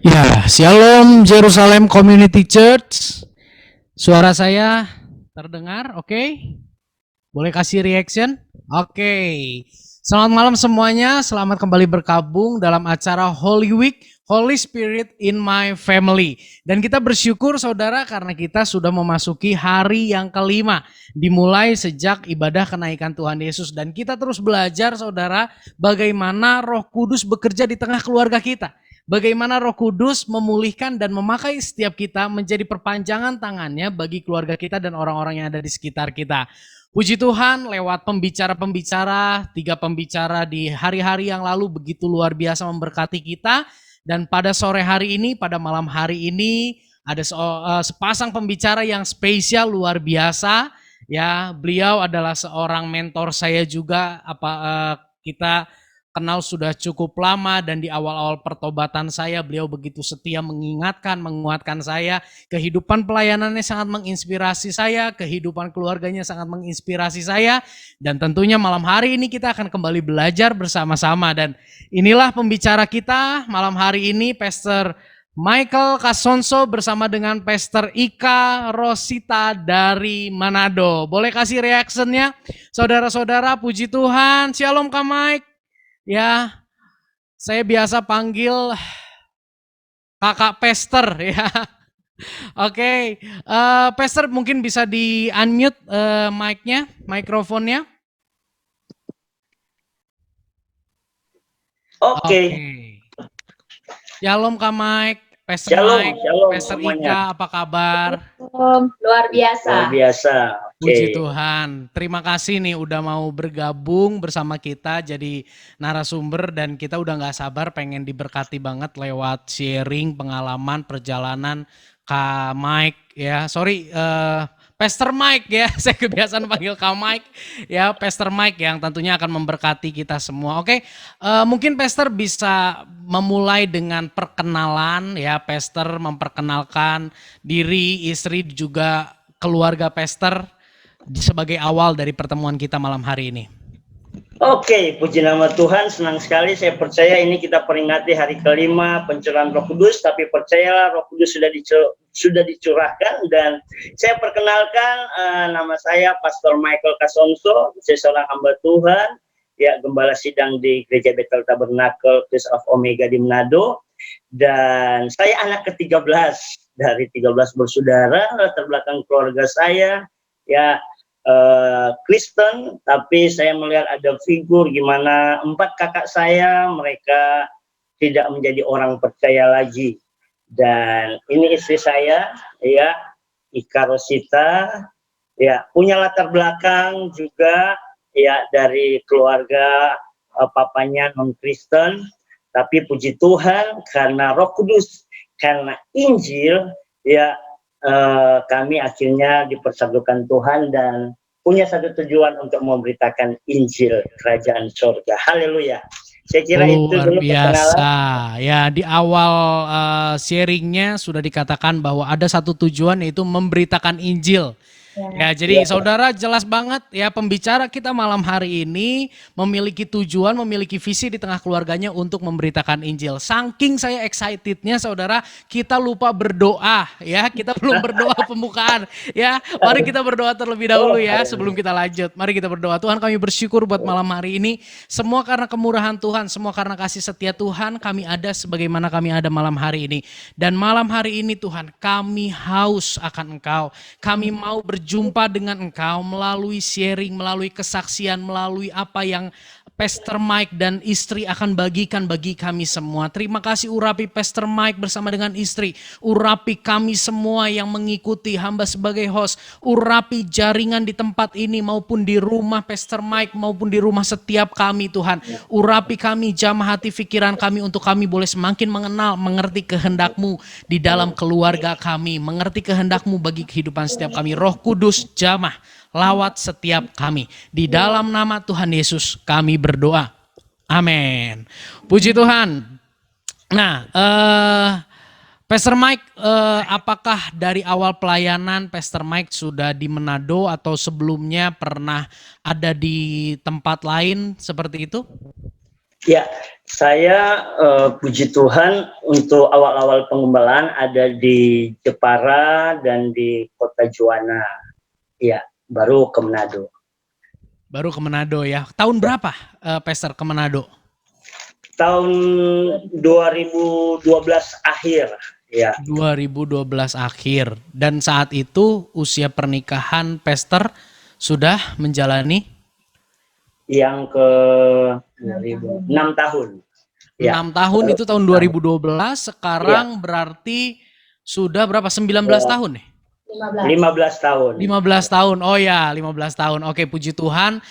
Ya, Shalom Jerusalem Community Church. Suara saya terdengar, oke? Boleh kasih reaction? Oke. Selamat malam semuanya, selamat kembali bergabung dalam acara Holy Week, Holy Spirit in my family. Dan kita bersyukur saudara karena kita sudah memasuki hari yang kelima. Dimulai sejak ibadah kenaikan Tuhan Yesus. Dan kita terus belajar saudara bagaimana Roh Kudus bekerja di tengah keluarga kita. Bagaimana Roh Kudus memulihkan dan memakai setiap kita menjadi perpanjangan tangannya bagi keluarga kita dan orang-orang yang ada di sekitar kita. Puji Tuhan lewat pembicara-pembicara, 3 pembicara di hari-hari yang lalu begitu luar biasa memberkati kita. Dan pada sore hari ini, pada malam hari ini ada sepasang pembicara yang spesial luar biasa. Ya, beliau adalah seorang mentor saya juga. Kita kenal sudah cukup lama dan di awal-awal pertobatan saya beliau begitu setia mengingatkan, menguatkan saya. Kehidupan pelayanannya sangat menginspirasi saya, kehidupan keluarganya sangat menginspirasi saya. Dan tentunya malam hari ini kita akan kembali belajar bersama-sama. Dan inilah pembicara kita malam hari ini, Pastor Michael Kasonso bersama dengan Pastor Ika Rosita dari Manado. Boleh kasih reaksinya saudara-saudara, puji Tuhan. Shalom Kak Mike. Ya, saya biasa panggil kakak Pester ya. Oke, Pester mungkin bisa di unmute mic-nya, mikrofonnya. Oke. Shalom Kak Mike, Pester Shalom, Mike, shalom Pester semuanya. Ika, apa kabar? Luar biasa. Luar biasa. Puji Tuhan. Terima kasih nih udah mau bergabung bersama kita jadi narasumber dan kita udah gak sabar pengen diberkati banget lewat sharing pengalaman perjalanan Kak Mike ya. Sorry, Pastor Mike ya, saya kebiasaan panggil Kak Mike ya, Pastor Mike yang tentunya akan memberkati kita semua. Oke, mungkin Pastor bisa memulai dengan perkenalan ya, Pastor memperkenalkan diri, istri juga keluarga Pastor sebagai awal dari pertemuan kita malam hari ini. Oke, puji nama Tuhan, senang sekali saya percaya ini kita peringati hari kelima pencurahan Roh Kudus, tapi percayalah Roh Kudus sudah dicurahkan. Dan saya perkenalkan nama saya Pastor Michael Kasonso, saya seorang hamba Tuhan, ya gembala sidang di Gereja Bethel Tabernacle Church of Omega di Manado, dan saya anak ke-13 dari 13 bersaudara. Latar belakang keluarga saya ya Kristen, tapi saya melihat ada figur gimana 4 kakak saya mereka tidak menjadi orang percaya lagi. Dan ini istri saya ya, Ika Rosita, ya punya latar belakang juga ya dari keluarga papanya non Kristen, tapi puji Tuhan karena Roh Kudus, karena Injil ya kami akhirnya dipersatukan Tuhan dan punya satu tujuan untuk memberitakan Injil Kerajaan Surga. Haleluya. Saya kira itu dulu perkenalan. Ya, di awal sharingnya sudah dikatakan bahwa ada satu tujuan yaitu memberitakan Injil. Ya, jadi saudara jelas banget ya pembicara kita malam hari ini memiliki tujuan, memiliki visi di tengah keluarganya untuk memberitakan Injil. Saking saya excitednya saudara, kita lupa berdoa ya, kita belum berdoa pembukaan ya. Mari kita berdoa terlebih dahulu ya sebelum kita lanjut. Mari kita berdoa. Tuhan, kami bersyukur buat malam hari ini, semua karena kemurahan Tuhan, semua karena kasih setia Tuhan, kami ada sebagaimana kami ada malam hari ini. Dan malam hari ini Tuhan, kami haus akan Engkau. Kami mau berjumpa dengan Engkau melalui sharing, melalui kesaksian, melalui apa yang Pastor Mike dan istri akan bagikan bagi kami semua. Terima kasih urapi Pastor Mike bersama dengan istri. Urapi kami semua yang mengikuti hamba sebagai host. Urapi jaringan di tempat ini maupun di rumah Pastor Mike maupun di rumah setiap kami Tuhan. Urapi kami, jamah hati pikiran kami untuk kami boleh semakin mengenal, mengerti kehendak-Mu di dalam keluarga kami. Mengerti kehendak-Mu bagi kehidupan setiap kami. Roh Kudus jamah lawat setiap kami. Di dalam nama Tuhan Yesus kami berdoa. Amin. Puji Tuhan. Nah, Pastor Mike, apakah dari awal pelayanan Pastor Mike sudah di Manado atau sebelumnya pernah ada di tempat lain seperti itu? Ya, saya puji Tuhan untuk awal-awal pengembalaan ada di Jepara dan di Kota Juwana. Ya, baru ke Manado. Baru ke Manado ya. Tahun berapa Pastor ke Manado? Tahun 2012 akhir. Ya. 2012 akhir. Dan saat itu usia pernikahan Pastor sudah menjalani Yang ke 6 tahun. 6 tahun itu tahun 2012, sekarang berarti sudah berapa? 19 tahun nih? 15 tahun. 15 tahun. Oh ya, 15 tahun. Oke, puji Tuhan.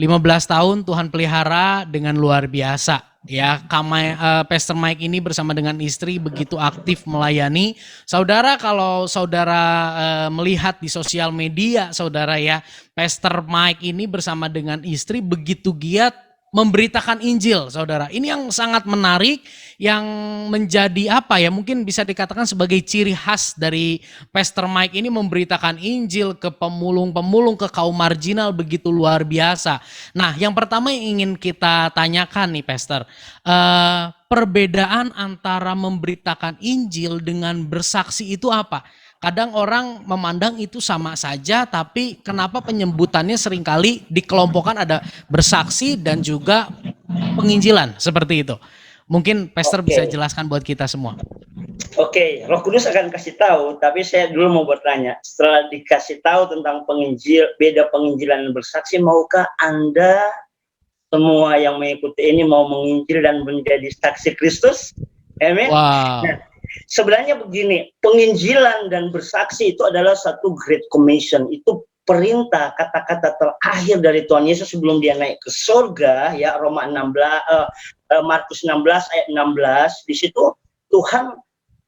15 tahun Tuhan pelihara dengan luar biasa. Ya, Pastor Mike ini bersama dengan istri begitu aktif melayani. Saudara, kalau saudara melihat di sosial media, saudara ya, Pastor Mike ini bersama dengan istri begitu giat memberitakan Injil, saudara. Ini yang sangat menarik, yang menjadi apa ya, mungkin bisa dikatakan sebagai ciri khas dari Pastor Mike ini, memberitakan Injil ke pemulung-pemulung, ke kaum marginal, begitu luar biasa. Nah, yang pertama yang ingin kita tanyakan nih Pastor, perbedaan antara memberitakan Injil dengan bersaksi itu apa? Kadang orang memandang itu sama saja, tapi kenapa penyebutannya seringkali dikelompokkan, ada bersaksi dan juga penginjilan seperti itu. Mungkin Pastor bisa jelaskan buat kita semua. Oke, Roh Kudus akan kasih tahu, tapi saya dulu mau bertanya, setelah dikasih tahu tentang beda penginjilan dan bersaksi, maukah Anda semua yang mengikuti ini mau menginjil dan menjadi saksi Kristus? Amin. Wow. Nah, sebenarnya begini, penginjilan dan bersaksi itu adalah satu Great Commission. Itu perintah, kata-kata terakhir dari Tuhan Yesus sebelum dia naik ke surga, ya, Markus 16 ayat 16. Di situ Tuhan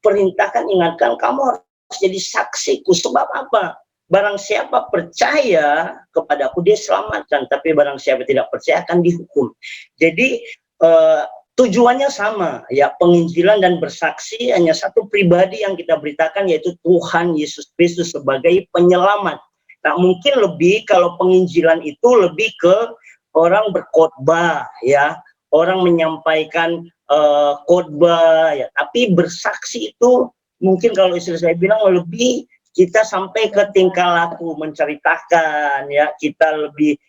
perintahkan, ingatkan, kamu harus jadi saksiku. Sebab apa? Barang siapa percaya kepadaku, dia selamatkan. Tapi barang siapa tidak percaya akan dihukum. Jadi tujuannya sama, ya, penginjilan dan bersaksi hanya satu pribadi yang kita beritakan, yaitu Tuhan Yesus Kristus sebagai penyelamat. Nah, mungkin lebih kalau penginjilan itu lebih ke orang berkhotbah, ya, orang menyampaikan khotbah, ya. Tapi bersaksi itu mungkin kalau istri saya bilang lebih kita sampai ke tingkah laku, menceritakan, ya, kita lebih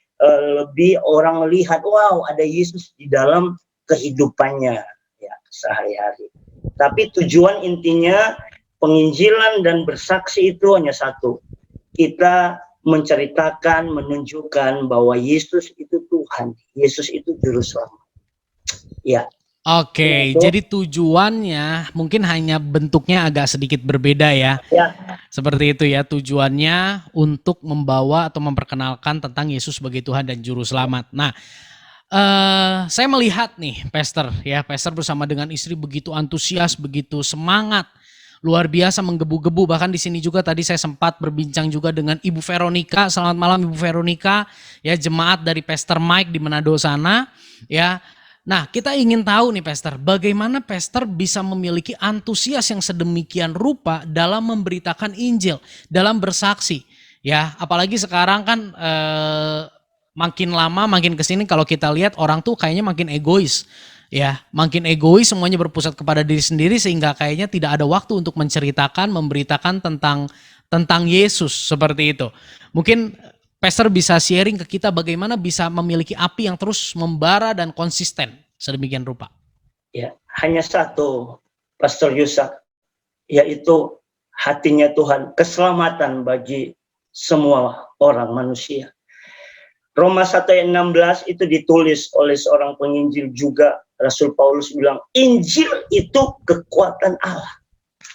orang melihat, wow, ada Yesus di dalam kehidupannya, ya, sehari-hari. Tapi tujuan intinya penginjilan dan bersaksi itu hanya satu. Kita menceritakan, menunjukkan bahwa Yesus itu Tuhan, Yesus itu juru selamat. Ya. Oke, jadi tujuannya mungkin hanya bentuknya agak sedikit berbeda ya. Ya. Seperti itu ya, tujuannya untuk membawa atau memperkenalkan tentang Yesus sebagai Tuhan dan juru selamat. Nah, saya melihat nih Pastor ya, Pastor bersama dengan istri begitu antusias, begitu semangat, luar biasa, menggebu-gebu. Bahkan di sini juga tadi saya sempat berbincang juga dengan Ibu Veronica. Selamat malam Ibu Veronica, ya, jemaat dari Pastor Mike di Manado sana, ya. Nah, kita ingin tahu nih Pastor, bagaimana Pastor bisa memiliki antusias yang sedemikian rupa dalam memberitakan Injil, dalam bersaksi, ya. Apalagi sekarang kan makin lama makin kesini kalau kita lihat orang tuh kayaknya makin egois, ya, makin egois, semuanya berpusat kepada diri sendiri sehingga kayaknya tidak ada waktu untuk menceritakan, memberitakan tentang Yesus seperti itu. Mungkin Pastor bisa sharing ke kita bagaimana bisa memiliki api yang terus membara dan konsisten sedemikian rupa. Ya, hanya satu, Pastor Yusak, yaitu hatinya Tuhan, keselamatan bagi semua orang manusia. Roma 1 ayat 16 itu ditulis oleh seorang penginjil juga, Rasul Paulus bilang, Injil itu kekuatan Allah.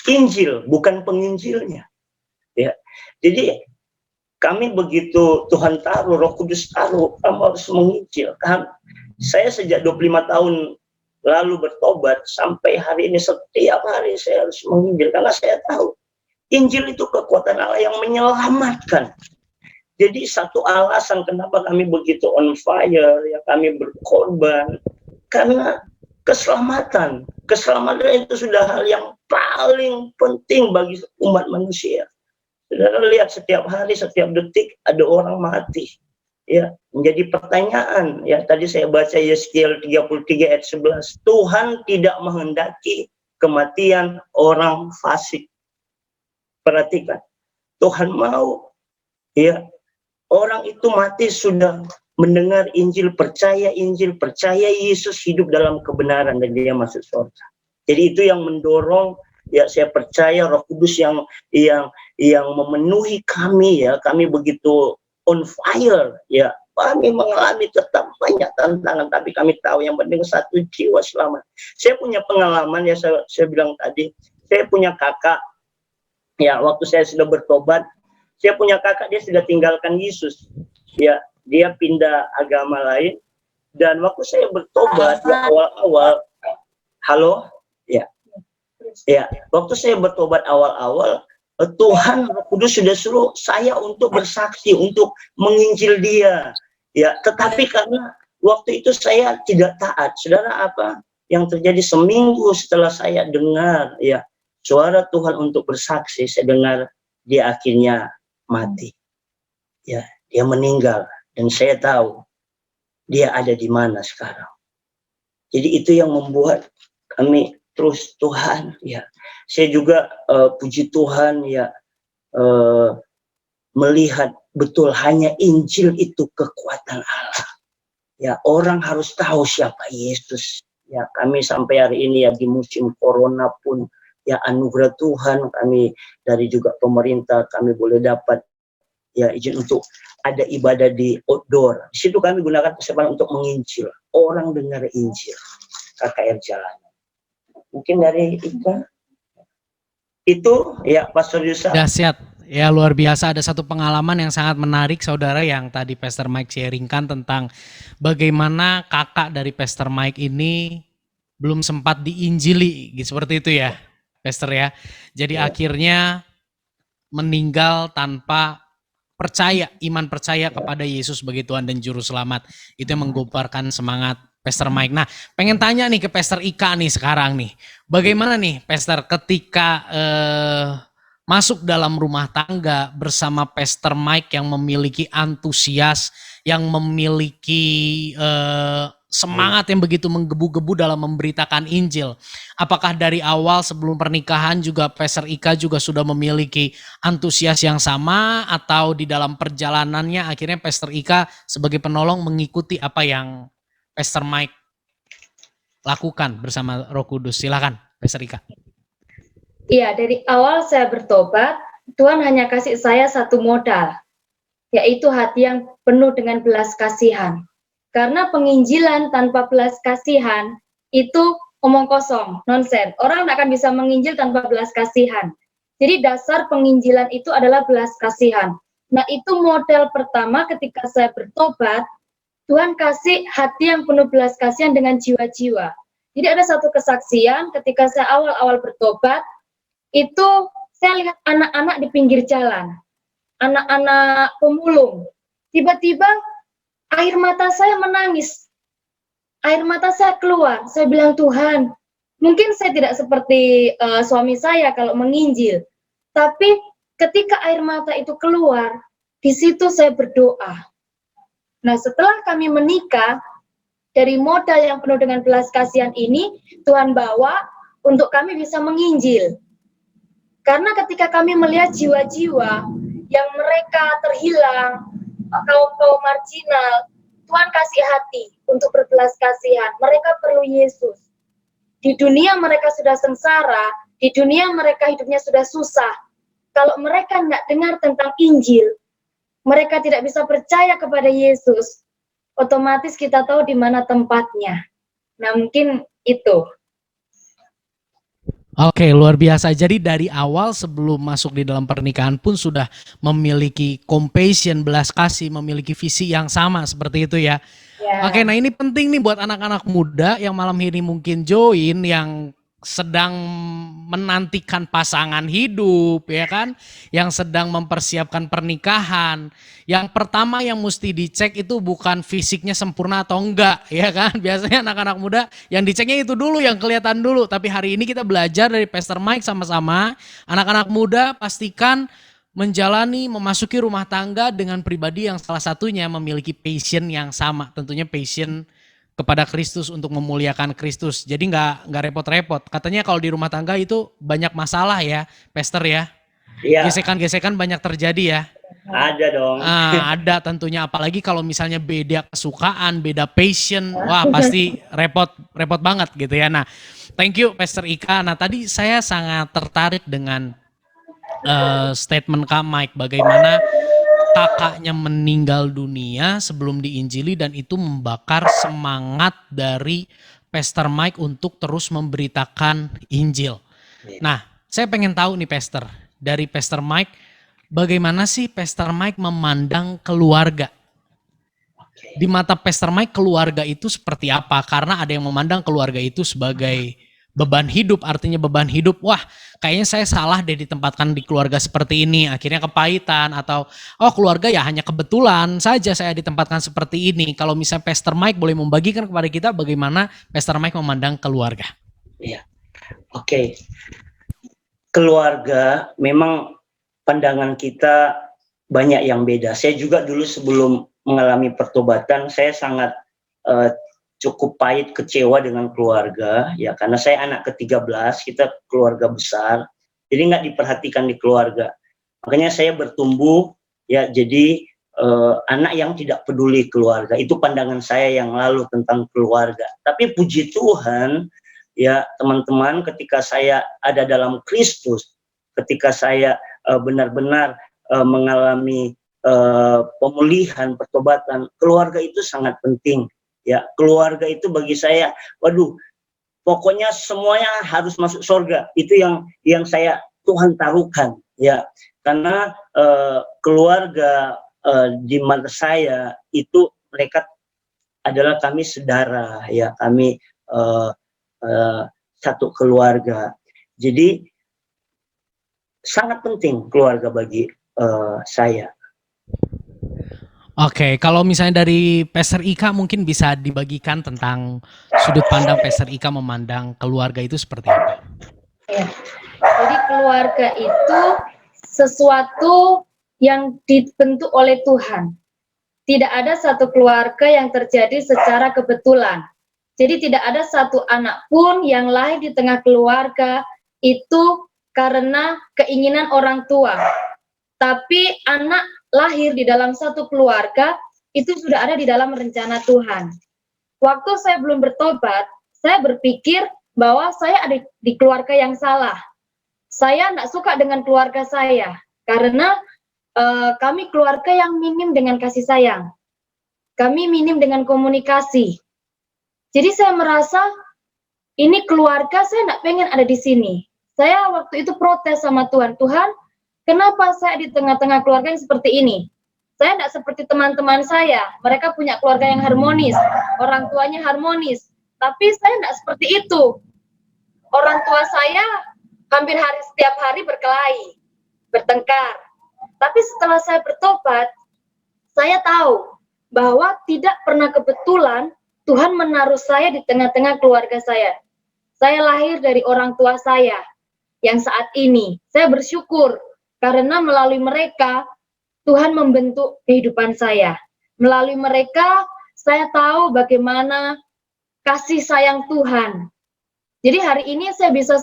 Injil, bukan penginjilnya. Ya, jadi kami begitu Tuhan taruh, Roh Kudus taruh, kamu harus menginjil. Saya sejak 25 tahun lalu bertobat, sampai hari ini setiap hari saya harus menginjil. Karena saya tahu, Injil itu kekuatan Allah yang menyelamatkan. Jadi satu alasan kenapa kami begitu on fire, ya, kami berkorban, karena keselamatan. Keselamatan itu sudah hal yang paling penting bagi umat manusia. Saudara lihat setiap hari, setiap detik ada orang mati. ya menjadi pertanyaan. Ya tadi saya baca Yeskiel 33 ayat 11. Tuhan tidak menghendaki kematian orang fasik. Perhatikan, Tuhan mau ya orang itu mati sudah mendengar Injil, percaya Yesus hidup dalam kebenaran dan dia masuk surga. Jadi itu yang mendorong ya, saya percaya Roh Kudus yang memenuhi kami ya, kami begitu on fire ya. Kami mengalami tetap banyak tantangan, tapi kami tahu yang penting satu jiwa selamat. Saya punya pengalaman ya, saya bilang tadi, saya punya kakak ya, waktu saya sudah bertobat, saya punya kakak dia sudah tinggalkan Yesus ya, dia pindah agama lain, dan waktu saya bertobat ya, awal-awal, halo ya, waktu saya bertobat awal-awal, Tuhan Roh Kudus sudah suruh saya untuk bersaksi, untuk menginjil dia ya, tetapi karena waktu itu saya tidak taat. Saudara, apa yang terjadi seminggu setelah saya dengar ya suara Tuhan untuk bersaksi, saya dengar dia akhirnya mati ya, dia meninggal, dan saya tahu dia ada di mana sekarang. Jadi itu yang membuat kami terus, Tuhan ya, saya juga puji Tuhan ya, melihat betul hanya Injil itu kekuatan Allah ya. Orang harus tahu siapa Yesus ya. Kami sampai hari ini ya, di musim corona pun ya, anugerah Tuhan, kami dari juga pemerintah kami boleh dapat ya izin untuk ada ibadah di outdoor. Di situ kami gunakan kesempatan untuk menginjil, orang dengar Injil, KKR Jalanan. Mungkin dari itu ya, Pastor Yusa. Dahsyat. Ya, luar biasa. Ada satu pengalaman yang sangat menarik, saudara, yang tadi Pastor Mike sharingkan tentang bagaimana kakak dari Pastor Mike ini belum sempat diinjili, gitu, seperti itu ya, Pastor ya. Jadi akhirnya meninggal tanpa iman percaya kepada Yesus sebagai Tuhan dan Juru Selamat. Itu yang menggoparkan semangat Pastor Mike. Nah, pengen tanya nih ke Pastor Ika nih sekarang nih. Bagaimana nih Pastor ketika masuk dalam rumah tangga bersama Pastor Mike yang memiliki antusias, yang memiliki semangat yang begitu menggebu-gebu dalam memberitakan Injil. Apakah dari awal sebelum pernikahan juga Pastor Ika juga sudah memiliki antusias yang sama, atau di dalam perjalanannya akhirnya Pastor Ika sebagai penolong mengikuti apa yang Pastor Mike lakukan bersama Roh Kudus? Silakan Pastor Ika. Iya, dari awal saya bertobat, Tuhan hanya kasih saya satu modal, yaitu hati yang penuh dengan belas kasihan. Karena penginjilan tanpa belas kasihan itu omong kosong, nonsen. Orang tidak akan bisa menginjil tanpa belas kasihan. Jadi dasar penginjilan itu adalah belas kasihan. Nah, itu model pertama ketika saya bertobat, Tuhan kasih hati yang penuh belas kasihan dengan jiwa-jiwa. Jadi ada satu kesaksian ketika saya awal-awal bertobat, itu saya lihat anak-anak di pinggir jalan, anak-anak pemulung. Tiba-tiba air mata saya menangis, air mata saya keluar. Saya bilang, Tuhan, mungkin saya tidak seperti suami saya kalau menginjil, tapi ketika air mata itu keluar, di situ saya berdoa. Nah, setelah kami menikah, dari modal yang penuh dengan belas kasihan ini, Tuhan bawa untuk kami bisa menginjil. Karena ketika kami melihat jiwa-jiwa yang mereka terhilang, kaum marginal, Tuhan kasih hati untuk berbelas kasihan. Mereka perlu Yesus. Di dunia mereka sudah sengsara, di dunia mereka hidupnya sudah susah. Kalau mereka nggak dengar tentang Injil, mereka tidak bisa percaya kepada Yesus, otomatis kita tahu di mana tempatnya. Nah, mungkin itu. Oke, luar biasa. Jadi dari awal sebelum masuk di dalam pernikahan pun sudah memiliki compassion, belas kasih, memiliki visi yang sama seperti itu ya. Oke, nah ini penting nih buat anak-anak muda yang malam ini mungkin join, yang sedang menantikan pasangan hidup ya kan, yang sedang mempersiapkan pernikahan. Yang pertama yang mesti dicek itu bukan fisiknya sempurna atau enggak ya kan. Biasanya anak-anak muda yang diceknya itu dulu, yang kelihatan dulu. Tapi hari ini kita belajar dari Pastor Mike sama-sama, anak-anak muda pastikan menjalani, memasuki rumah tangga dengan pribadi yang salah satunya memiliki passion yang sama, tentunya passion kepada Kristus untuk memuliakan Kristus. Jadi nggak repot-repot. Katanya kalau di rumah tangga itu banyak masalah ya, Pastor ya. Iya, Gesekan-gesekan banyak terjadi ya. ada dong. Ada tentunya, apalagi kalau misalnya beda kesukaan, beda passion, wah pasti repot banget gitu ya. Nah, thank you Pastor Ika. Nah, tadi saya sangat tertarik dengan statement Kak Mike, bagaimana kakaknya meninggal dunia sebelum diinjili dan itu membakar semangat dari Pastor Mike untuk terus memberitakan Injil. Nah, saya pengen tahu nih Pastor, dari Pastor Mike, bagaimana sih Pastor Mike memandang keluarga? Di mata Pastor Mike, keluarga itu seperti apa? Karena ada yang memandang keluarga itu sebagai beban hidup, artinya beban hidup, wah kayaknya saya salah deh ditempatkan di keluarga seperti ini, akhirnya kepahitan, atau oh keluarga ya hanya kebetulan saja saya ditempatkan seperti ini. Kalau misalnya Pastor Mike boleh membagikan kepada kita bagaimana Pastor Mike memandang keluarga. Iya, oke. Keluarga memang pandangan kita banyak yang beda. Saya juga dulu sebelum mengalami pertobatan, saya sangat cukup pahit, kecewa dengan keluarga, ya karena saya anak ke-13, kita keluarga besar, jadi nggak diperhatikan di keluarga. Makanya saya bertumbuh, ya jadi anak yang tidak peduli keluarga. Itu pandangan saya yang lalu tentang keluarga. Tapi puji Tuhan, ya teman-teman, ketika saya ada dalam Kristus, ketika saya benar-benar mengalami pemulihan, pertobatan, keluarga itu sangat penting. Ya, keluarga itu bagi saya, waduh, pokoknya semuanya harus masuk surga. Itu yang saya Tuhan taruhkan, ya. Karena keluarga di mata saya itu mereka adalah kami saudara, ya, kami satu keluarga. Jadi sangat penting keluarga bagi saya. Oke, kalau misalnya dari Pastor Ika mungkin bisa dibagikan tentang sudut pandang Pastor Ika memandang keluarga itu seperti apa? Ya, jadi keluarga itu sesuatu yang dibentuk oleh Tuhan. Tidak ada satu keluarga yang terjadi secara kebetulan. Jadi tidak ada satu anak pun yang lahir di tengah keluarga itu karena keinginan orang tua. Tapi anak lahir di dalam satu keluarga itu sudah ada di dalam rencana Tuhan. Waktu saya belum bertobat, saya berpikir bahwa saya ada di keluarga yang salah. Saya tidak suka dengan keluarga saya karena kami keluarga yang minim dengan kasih sayang. Kami minim dengan komunikasi. Jadi saya merasa ini keluarga saya tidak pengen ada di sini. Saya waktu itu protes sama Tuhan, Tuhan, kenapa saya di tengah-tengah keluarga yang seperti ini? Saya tidak seperti teman-teman saya. Mereka punya keluarga yang harmonis, orang tuanya harmonis. Tapi saya tidak seperti itu. Orang tua saya hampir setiap hari berkelahi, bertengkar. Tapi setelah saya bertobat, saya tahu bahwa tidak pernah kebetulan Tuhan menaruh saya di tengah-tengah keluarga saya. Saya lahir dari orang tua saya yang saat ini. Saya bersyukur karena melalui mereka Tuhan membentuk kehidupan saya. Melalui mereka saya tahu bagaimana kasih sayang Tuhan. Jadi hari ini saya bisa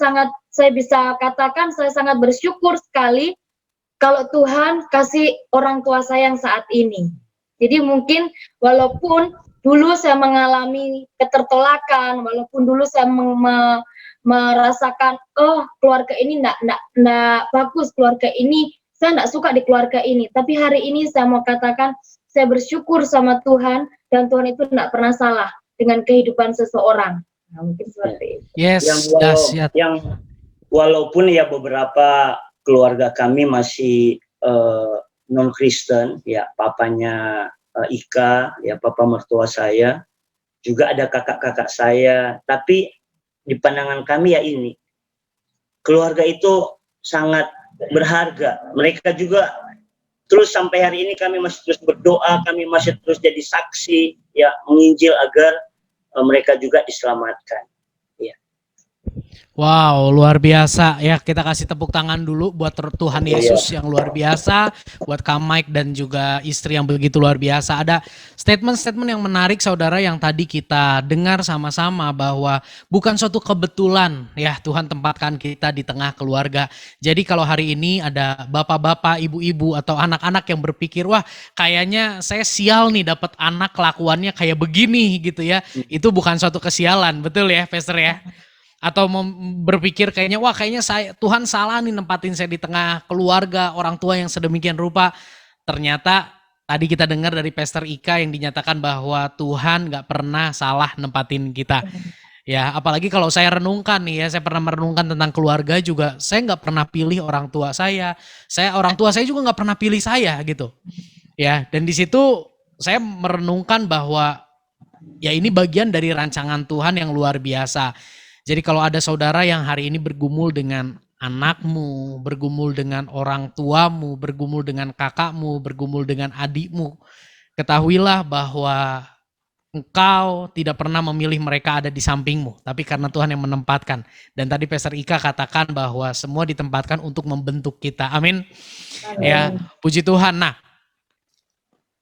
katakan saya sangat bersyukur sekali kalau Tuhan kasih orang tua saya yang saat ini. Jadi mungkin walaupun dulu saya mengalami ketertolakan, walaupun dulu saya merasakan, oh keluarga ini enggak bagus, keluarga ini, saya enggak suka di keluarga ini. Tapi hari ini saya mau katakan, saya bersyukur sama Tuhan, dan Tuhan itu enggak pernah salah dengan kehidupan seseorang. Nah, mungkin seperti itu. Yes, yang walaupun ya beberapa keluarga kami masih non-Kristen, ya papanya Ika, ya papa mertua saya, juga ada kakak-kakak saya, tapi di pandangan kami ya ini, keluarga itu sangat berharga. Mereka juga terus sampai hari ini kami masih terus berdoa, kami masih terus jadi saksi, ya menginjil agar mereka juga diselamatkan. Ya. Wow, luar biasa ya. Kita kasih tepuk tangan dulu buat Tuhan Iya. Yesus yang luar biasa, buat Kak Mike dan juga istri yang begitu luar biasa. Ada statement-statement yang menarik saudara yang tadi kita dengar sama-sama bahwa bukan suatu kebetulan ya Tuhan tempatkan kita di tengah keluarga. Jadi kalau hari ini ada bapak-bapak, ibu-ibu atau anak-anak yang berpikir, wah kayaknya saya sial nih dapat anak kelakuannya kayak begini gitu ya. Itu bukan suatu kesialan, betul ya Pastor ya? Atau berpikir kayaknya wah kayaknya Tuhan salah nih nempatin saya di tengah keluarga orang tua yang sedemikian rupa. Ternyata tadi kita dengar dari Pastor Ika yang dinyatakan bahwa Tuhan gak pernah salah nempatin kita. Ya, apalagi kalau saya renungkan nih ya, saya pernah merenungkan tentang keluarga juga, saya nggak pernah pilih orang tua saya orang tua saya juga nggak pernah pilih saya gitu. Ya, dan di situ saya merenungkan bahwa ya ini bagian dari rancangan Tuhan yang luar biasa. Jadi kalau ada saudara yang hari ini bergumul dengan anakmu, bergumul dengan orang tuamu, bergumul dengan kakakmu, bergumul dengan adikmu, ketahuilah bahwa engkau tidak pernah memilih mereka ada di sampingmu, tapi karena Tuhan yang menempatkan. Dan tadi Pastor Ika katakan bahwa semua ditempatkan untuk membentuk kita. Amin. Ya, puji Tuhan. Nah,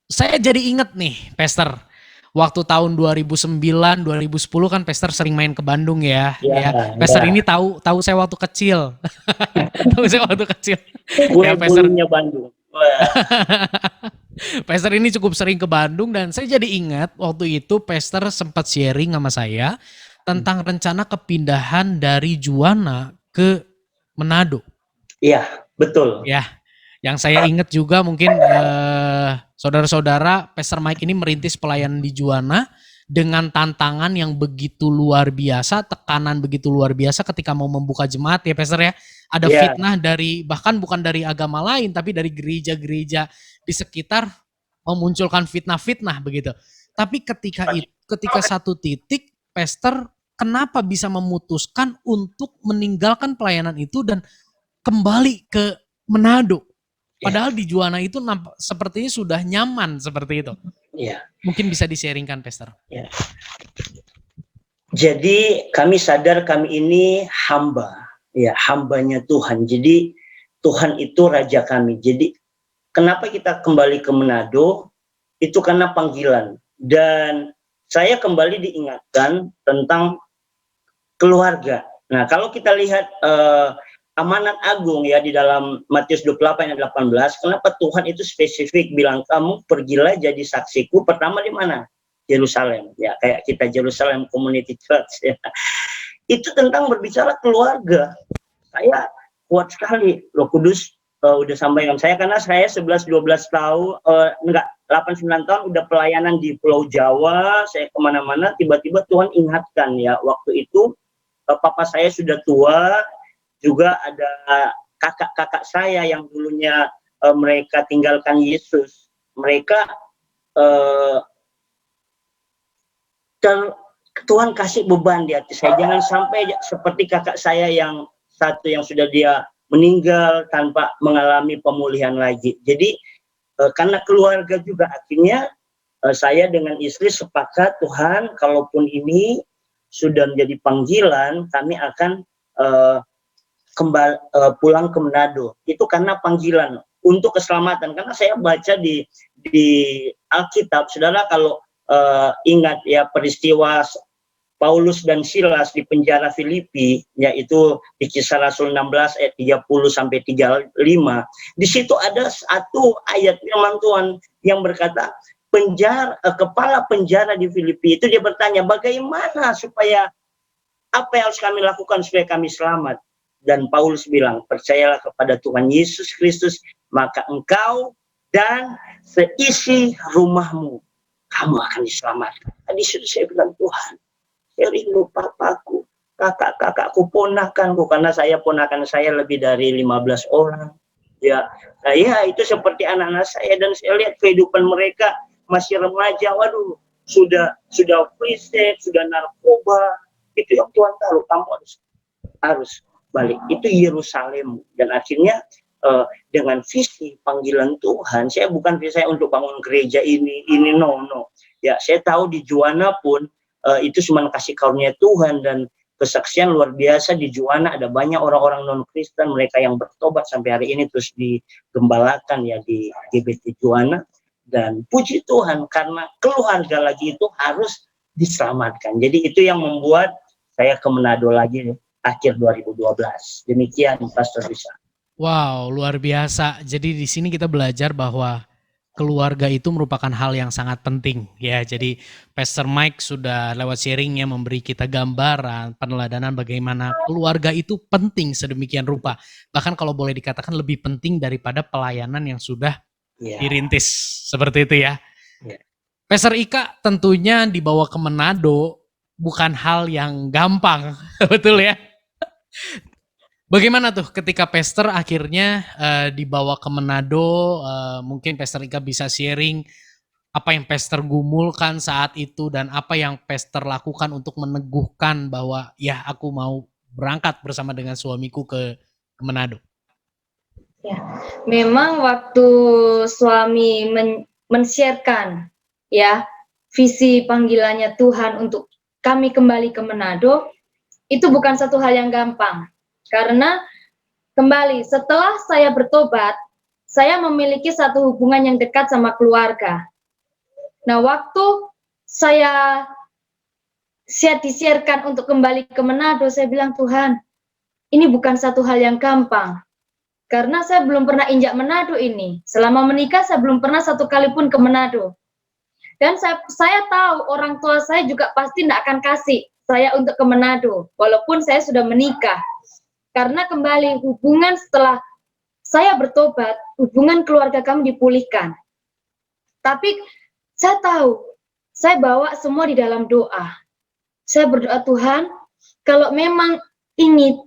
saya jadi inget nih, Pastor. Waktu tahun 2009, 2010 kan Pastor sering main ke Bandung ya. Ya, Pastor ya. ini tahu saya waktu kecil. Tahu saya waktu kecil. Gue Ya, Pastor. bulunya Bandung. Wah. Pastor ini cukup sering ke Bandung dan saya jadi ingat waktu itu Pastor sempat sharing sama saya tentang rencana kepindahan dari Juwana ke Manado. Iya, betul. Ya, yang saya ingat juga mungkin saudara-saudara, Pastor Mike ini merintis pelayanan di Juwana dengan tantangan yang begitu luar biasa, tekanan begitu luar biasa ketika mau membuka jemaat ya Pastor ya. Ada fitnah dari bahkan bukan dari agama lain tapi dari gereja-gereja di sekitar memunculkan fitnah-fitnah begitu. Tapi ketika satu titik Pastor kenapa bisa memutuskan untuk meninggalkan pelayanan itu dan kembali ke Manado? Padahal di Juwana itu sepertinya sudah nyaman seperti itu. Iya. Mungkin bisa di-sharingkan, Pastor. Ya. Jadi kami sadar kami ini hamba, ya hambanya Tuhan. Jadi Tuhan itu raja kami. Jadi kenapa kita kembali ke Manado? Itu karena panggilan. Dan saya kembali diingatkan tentang keluarga. Nah, kalau kita lihat amanat agung ya di dalam Matius 28 ayat 18, kenapa Tuhan itu spesifik bilang kamu pergilah jadi saksiku pertama di mana? Yerusalem. Ya, kayak kita Jerusalem Community Church ya. Itu tentang berbicara keluarga. Saya kuat sekali Roh Kudus udah sampaikan saya karena saya 11-12 tahun 8-9 tahun udah pelayanan di Pulau Jawa, saya kemana-mana tiba-tiba Tuhan ingatkan ya waktu itu papa saya sudah tua, juga ada kakak-kakak saya yang dulunya mereka tinggalkan Yesus, mereka Tuhan kasih beban di hati saya, jangan sampai seperti kakak saya yang satu yang sudah dia meninggal tanpa mengalami pemulihan lagi. Jadi karena keluarga juga akhirnya saya dengan istri sepakat Tuhan kalaupun ini sudah menjadi panggilan kami akan kembali pulang ke Manado. Itu karena panggilan untuk keselamatan. Karena saya baca di Alkitab, saudara kalau ingat ya peristiwa Paulus dan Silas di penjara Filipi, yaitu di Kisah Rasul 16 ayat 30 sampai 35. Di situ ada satu ayat firman Tuhan yang berkata, kepala penjara di Filipi itu dia bertanya, bagaimana supaya apa yang harus kami lakukan supaya kami selamat? Dan Paulus bilang, percayalah kepada Tuhan Yesus Kristus, maka engkau dan seisi rumahmu kamu akan diselamatkan. Tadi sudah saya bilang, Tuhan, saya rindu papaku, kakak-kakakku, ponakanku, karena saya ponakan saya lebih dari 15 orang. Ya, saya itu seperti anak-anak saya dan saya lihat kehidupan mereka masih remaja, waduh, sudah free sex, sudah narkoba. Itu yang Tuhan tahu, kamu harus balik. Itu Yerusalem. Dan akhirnya dengan visi panggilan Tuhan, saya bukan visi saya untuk bangun gereja ini no. Ya, saya tahu di Juwana pun itu cuma kasih karunia Tuhan dan kesaksian luar biasa di Juwana. Ada banyak orang-orang non-Kristen, mereka yang bertobat sampai hari ini terus digembalakan ya di GBT Juwana. Dan puji Tuhan karena keluarga lagi itu harus diselamatkan. Jadi itu yang membuat saya ke Manado lagi akhir 2012. Demikian Pastor Bisa. Wow, luar biasa. Jadi di sini kita belajar bahwa keluarga itu merupakan hal yang sangat penting ya. Jadi Pastor Mike sudah lewat sharingnya memberi kita gambaran, peneladanan bagaimana keluarga itu penting sedemikian rupa. Bahkan kalau boleh dikatakan lebih penting daripada pelayanan yang sudah dirintis. Seperti itu ya. Pastor Ika tentunya dibawa ke Manado bukan hal yang gampang, betul ya? Bagaimana tuh ketika Pastor akhirnya dibawa ke Manado, mungkin Pastor Ika bisa sharing apa yang Pastor gumulkan saat itu dan apa yang Pastor lakukan untuk meneguhkan bahwa ya aku mau berangkat bersama dengan suamiku ke Manado. Ya, memang waktu suami men-sharekan ya visi panggilannya Tuhan untuk kami kembali ke Manado, itu bukan satu hal yang gampang. Karena kembali setelah saya bertobat, saya memiliki satu hubungan yang dekat sama keluarga. Nah, waktu saya disiarkan untuk kembali ke Manado, saya bilang, Tuhan, ini bukan satu hal yang gampang. Karena saya belum pernah injak Manado ini. Selama menikah, saya belum pernah satu kali pun ke Manado. Dan saya tahu orang tua saya juga pasti tidak akan kasih saya untuk ke Manado, walaupun saya sudah menikah. Karena kembali hubungan setelah saya bertobat, hubungan keluarga kami dipulihkan. Tapi saya tahu, saya bawa semua di dalam doa. Saya berdoa, Tuhan, kalau memang ini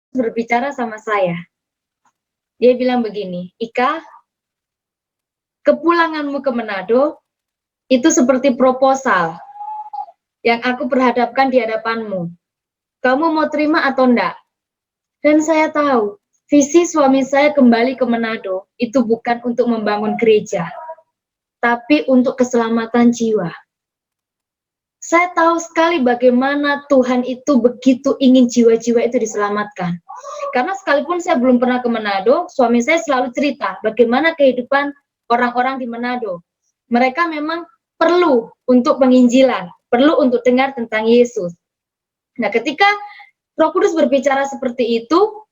berbicara sama saya. Dia bilang begini, Ika, kepulanganmu ke Manado itu seperti proposal yang aku perhadapkan di hadapanmu. Kamu mau terima atau enggak? Dan saya tahu, visi suami saya kembali ke Manado itu bukan untuk membangun gereja, tapi untuk keselamatan jiwa. Saya tahu sekali bagaimana Tuhan itu begitu ingin jiwa-jiwa itu diselamatkan. Karena sekalipun saya belum pernah ke Manado, suami saya selalu cerita bagaimana kehidupan orang-orang di Manado. Mereka memang perlu untuk penginjilan, perlu untuk dengar tentang Yesus. Nah, ketika Roh Kudus berbicara seperti itu,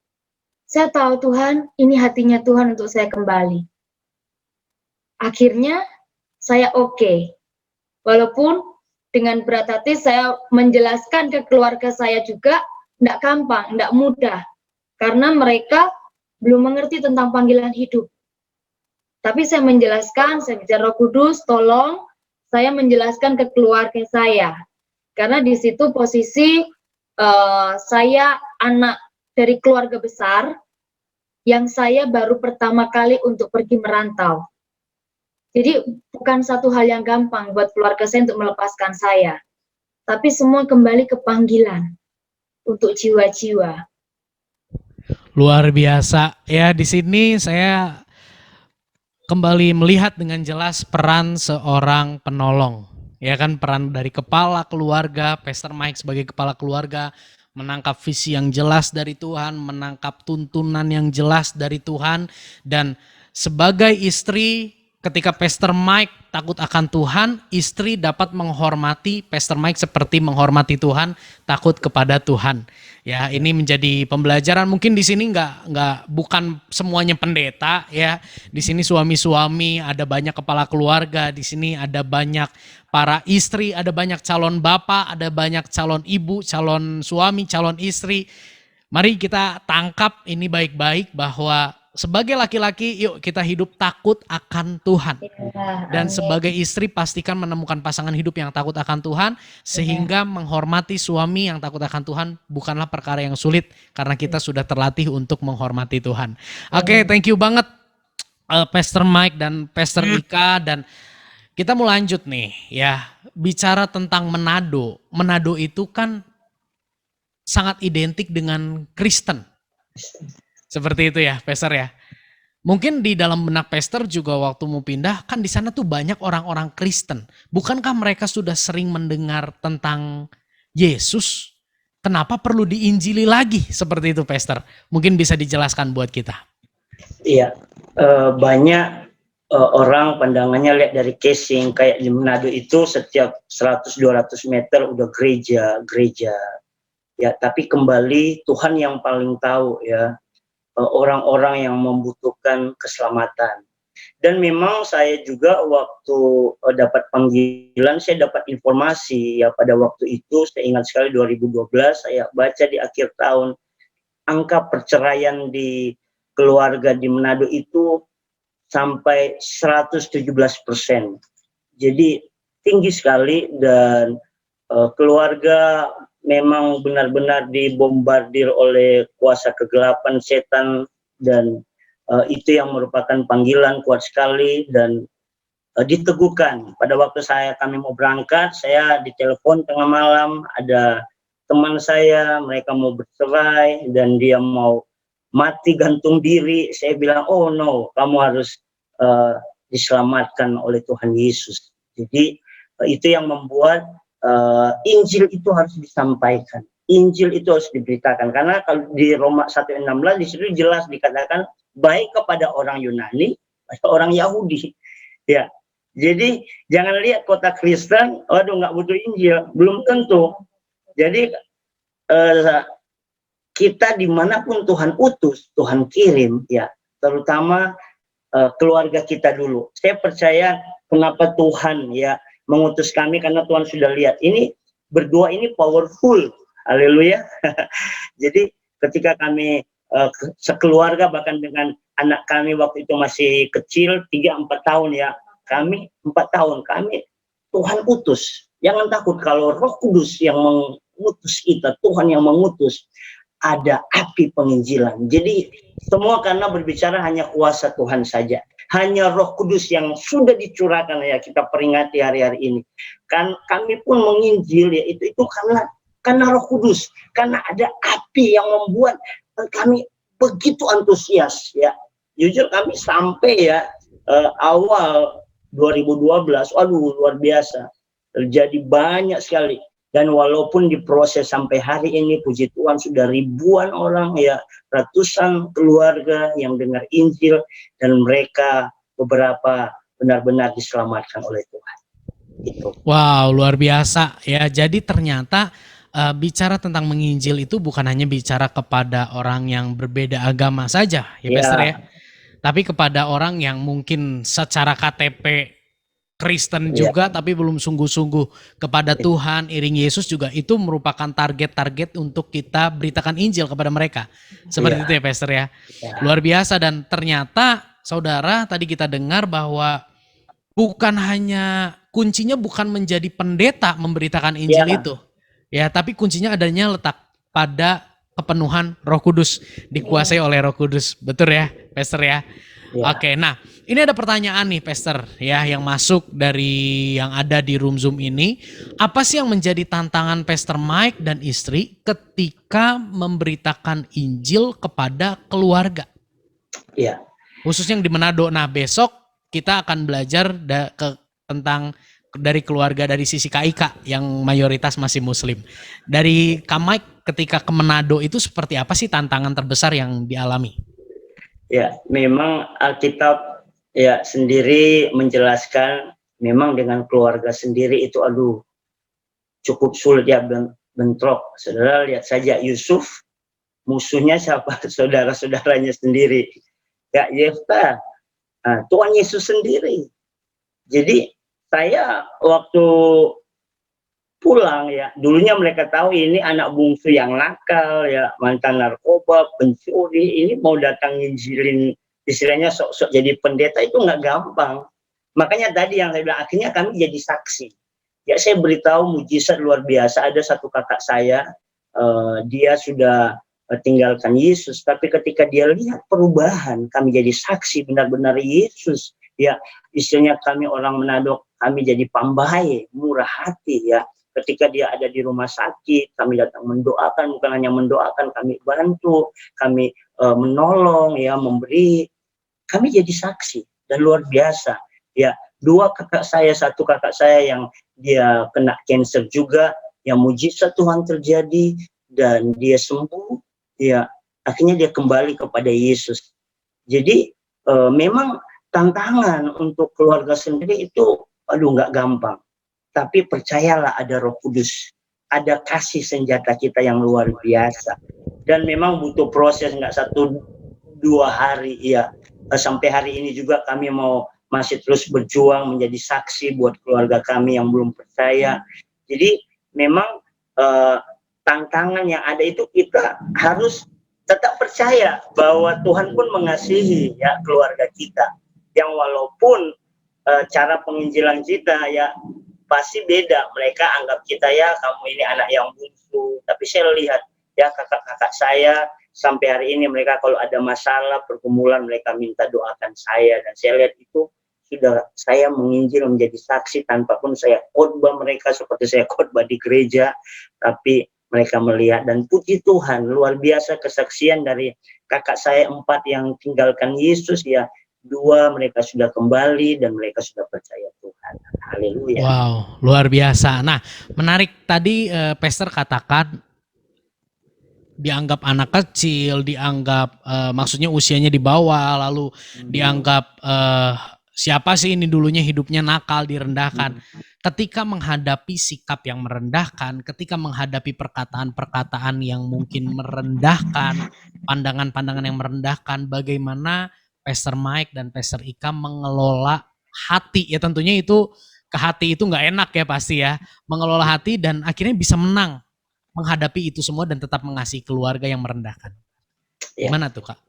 saya tahu Tuhan, ini hatinya Tuhan untuk saya kembali. Akhirnya, saya oke. Walaupun dengan berat hati saya menjelaskan ke keluarga saya juga, tidak gampang, tidak mudah. Karena mereka belum mengerti tentang panggilan hidup. Tapi saya menjelaskan, saya bicara Roh Kudus, tolong saya menjelaskan ke keluarga saya. Karena di situ posisi saya anak dari keluarga besar yang saya baru pertama kali untuk pergi merantau. Jadi bukan satu hal yang gampang buat keluarga saya untuk melepaskan saya. Tapi semua kembali ke panggilan untuk jiwa-jiwa. Luar biasa. Ya, di sini saya kembali melihat dengan jelas peran seorang penolong. Ya kan, peran dari kepala keluarga, Pastor Mike sebagai kepala keluarga, menangkap visi yang jelas dari Tuhan, menangkap tuntunan yang jelas dari Tuhan, dan sebagai istri ketika Pastor Mike takut akan Tuhan, istri dapat menghormati Pastor Mike seperti menghormati Tuhan, takut kepada Tuhan. Ya, ini menjadi pembelajaran. Mungkin di sini bukan semuanya pendeta ya. Di sini suami-suami, ada banyak kepala keluarga, di sini ada banyak para istri, ada banyak calon bapak, ada banyak calon ibu, calon suami, calon istri. Mari kita tangkap ini baik-baik bahwa sebagai laki-laki, yuk kita hidup takut akan Tuhan. Dan sebagai istri pastikan menemukan pasangan hidup yang takut akan Tuhan, sehingga menghormati suami yang takut akan Tuhan bukanlah perkara yang sulit karena kita sudah terlatih untuk menghormati Tuhan. Oke, thank you banget Pastor Mike dan Pastor Ika, dan kita mau lanjut nih ya, bicara tentang Manado. Manado itu kan sangat identik dengan Kristen. Seperti itu ya, Pastor ya. Mungkin di dalam benak Pastor juga waktu mau pindah, kan di sana tuh banyak orang-orang Kristen. Bukankah mereka sudah sering mendengar tentang Yesus? Kenapa perlu diinjili lagi seperti itu, Pastor? Mungkin bisa dijelaskan buat kita. Iya, banyak orang pandangannya lihat dari casing, kayak di Manado itu setiap 100-200 meter udah gereja. Ya, tapi kembali Tuhan yang paling tahu ya, orang-orang yang membutuhkan keselamatan. Dan memang saya juga waktu dapat panggilan, saya dapat informasi ya pada waktu itu, saya ingat sekali 2012 saya baca di akhir tahun, angka perceraian di keluarga di Manado itu sampai 117%. Jadi tinggi sekali, dan keluarga memang benar-benar dibombardir oleh kuasa kegelapan setan, dan itu yang merupakan panggilan kuat sekali, dan diteguhkan. Pada waktu kami mau berangkat, saya ditelepon tengah malam, ada teman saya, mereka mau bercerai dan dia mau mati gantung diri. Saya bilang, oh no, kamu harus diselamatkan oleh Tuhan Yesus. Jadi itu yang membuat Injil itu harus disampaikan, Injil itu harus diberitakan, karena kalau di Roma 1:16 di situ jelas dikatakan baik kepada orang Yunani atau orang Yahudi. Ya, jadi jangan lihat kota Kristen, waduh nggak butuh Injil, belum tentu. Jadi kita dimanapun Tuhan utus, Tuhan kirim, ya, terutama keluarga kita dulu. Saya percaya kenapa Tuhan ya mengutus kami, karena Tuhan sudah lihat ini berdua ini powerful, haleluya. Jadi ketika kami sekeluarga, bahkan dengan anak kami waktu itu masih kecil 3-4 tahun ya, kami 4 tahun, kami Tuhan utus. Jangan takut, kalau Roh Kudus yang mengutus kita, Tuhan yang mengutus, ada api penginjilan. Jadi semua karena berbicara hanya kuasa Tuhan saja, hanya Roh Kudus yang sudah dicurahkan ya, kita peringati hari-hari ini. Kan kami pun menginjil ya, itu karena Roh Kudus, karena ada api yang membuat kami begitu antusias ya. Jujur kami sampai ya awal 2012, waduh luar biasa, terjadi banyak sekali. Dan walaupun diproses sampai hari ini, puji Tuhan sudah ribuan orang ya, ratusan keluarga yang dengar Injil, dan mereka beberapa benar-benar diselamatkan oleh Tuhan. Gitu. Wow, luar biasa ya. Jadi ternyata bicara tentang menginjil itu bukan hanya bicara kepada orang yang berbeda agama saja ya, Pastor ya. Tapi kepada orang yang mungkin secara KTP Kristen juga tapi belum sungguh-sungguh kepada Tuhan, iring Yesus juga, itu merupakan target-target untuk kita beritakan Injil kepada mereka. Seperti itu ya, Pastor ya. Luar biasa. Dan ternyata saudara tadi kita dengar bahwa bukan hanya kuncinya bukan menjadi pendeta memberitakan Injil itu. Ya, tapi kuncinya adanya letak pada kepenuhan Roh Kudus, dikuasai oleh Roh Kudus. Betul ya, Pastor ya? Oke, nah ini ada pertanyaan nih, Pastor ya, yang masuk dari yang ada di room Zoom ini. Apa sih yang menjadi tantangan Pastor Mike dan istri ketika memberitakan Injil kepada keluarga? Iya. Khususnya yang di Manado. Nah, besok kita akan belajar tentang dari keluarga dari sisi KIK yang mayoritas masih Muslim. Dari Kak Mike ketika ke Manado itu seperti apa sih tantangan terbesar yang dialami? Ya, memang Alkitab ya sendiri menjelaskan, memang dengan keluarga sendiri itu aduh cukup sulit ya, bentrok. Saudara lihat saja Yusuf, musuhnya siapa? Saudara-saudaranya sendiri. Ya, Yefta, Tuhan Yesus sendiri. Jadi saya waktu pulang ya, dulunya mereka tahu ini anak bungsu yang nakal ya, mantan narkoba, pencuri, ini mau datang nginjilin, istilahnya sok-sok jadi pendeta itu nggak gampang. Makanya tadi yang saya bilang, akhirnya kami jadi saksi. Ya, saya beritahu mujizat luar biasa. Ada satu kakak saya, dia sudah tinggalkan Yesus, tapi ketika dia lihat perubahan, kami jadi saksi benar-benar Yesus. Ya, istilahnya kami orang Manado, kami jadi pambahe, murah hati ya. Ketika dia ada di rumah sakit, kami datang mendoakan, bukan hanya mendoakan, kami bantu, kami menolong ya, memberi kami jadi saksi dan luar biasa. Ya, satu kakak saya yang dia kena cancer juga, yang mujizat Tuhan terjadi dan dia sembuh, ya akhirnya dia kembali kepada Yesus. Jadi memang tantangan untuk keluarga sendiri itu nggak gampang. Tapi percayalah ada Roh Kudus, ada kasih senjata kita yang luar biasa. Dan memang butuh proses, nggak 1-2 hari ya. Sampai hari ini juga kami masih terus berjuang menjadi saksi buat keluarga kami yang belum percaya. Jadi memang tantangan yang ada itu kita harus tetap percaya bahwa Tuhan pun mengasihi ya keluarga kita. Yang walaupun cara penginjilan kita ya pasti beda. Mereka anggap kita ya kamu ini anak yang bungsu. Tapi saya lihat ya kakak-kakak saya sampai hari ini mereka kalau ada masalah pergumulan mereka minta doakan saya, dan saya lihat itu sudah saya menginjil menjadi saksi tanpa pun saya khotbah mereka seperti saya khotbah di gereja, tapi mereka melihat. Dan puji Tuhan luar biasa kesaksian dari kakak saya 4 yang tinggalkan Yesus ya, 2 mereka sudah kembali dan mereka sudah percaya Tuhan. Haleluya. Wow, luar biasa. Nah, menarik tadi Pastor katakan dianggap anak kecil, dianggap maksudnya usianya di bawah, lalu dianggap siapa sih ini dulunya hidupnya nakal, direndahkan. Ketika menghadapi sikap yang merendahkan, ketika menghadapi perkataan-perkataan yang mungkin merendahkan, pandangan-pandangan yang merendahkan, bagaimana Pastor Mike dan Pastor Ika mengelola hati, ya tentunya itu ke hati itu nggak enak ya pasti ya, mengelola hati dan akhirnya bisa menang menghadapi itu semua dan tetap mengasihi keluarga yang merendahkan. Gimana tuh Kak?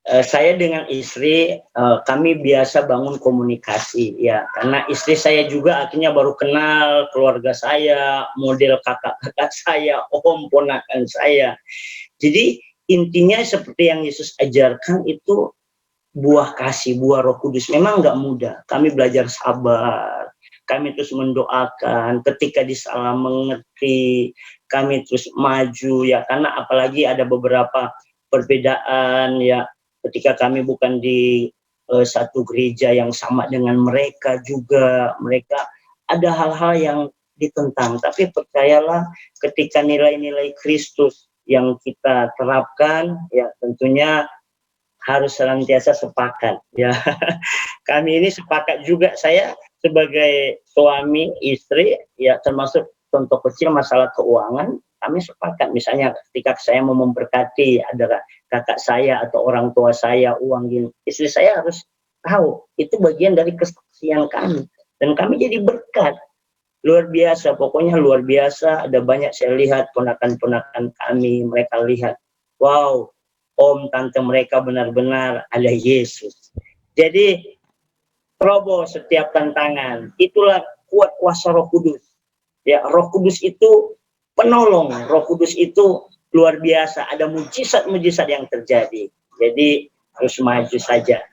Saya dengan istri kami biasa bangun komunikasi ya, karena istri saya juga akhirnya baru kenal keluarga saya, model kakak-kakak saya, ponakan saya. Jadi intinya seperti yang Yesus ajarkan itu buah kasih, buah Roh Kudus. Memang nggak mudah. Kami belajar sabar, kami terus mendoakan, ketika disalah mengerti, kami terus maju ya, karena apalagi ada beberapa perbedaan ya, ketika kami bukan di satu gereja yang sama dengan mereka juga, mereka ada hal-hal yang ditentang, tapi percayalah ketika nilai-nilai Kristus yang kita terapkan ya tentunya harus senantiasa sepakat ya. Kami ini sepakat juga, saya sebagai suami istri ya, termasuk contoh kecil masalah keuangan, kami sepakat misalnya ketika saya mau memberkati ada kakak saya atau orang tua saya uang gini, istri saya harus tahu itu bagian dari kesaksian kami dan kami jadi berkat luar biasa. Pokoknya luar biasa. Ada banyak saya lihat ponakan-ponakan kami, mereka lihat wow, om tante mereka benar-benar ada Yesus. Jadi terobos setiap tantangan. Itulah kuat kuasa Roh Kudus. Ya, Roh Kudus itu penolong. Roh Kudus itu luar biasa. Ada mujizat-mujizat yang terjadi. Jadi harus maju saja.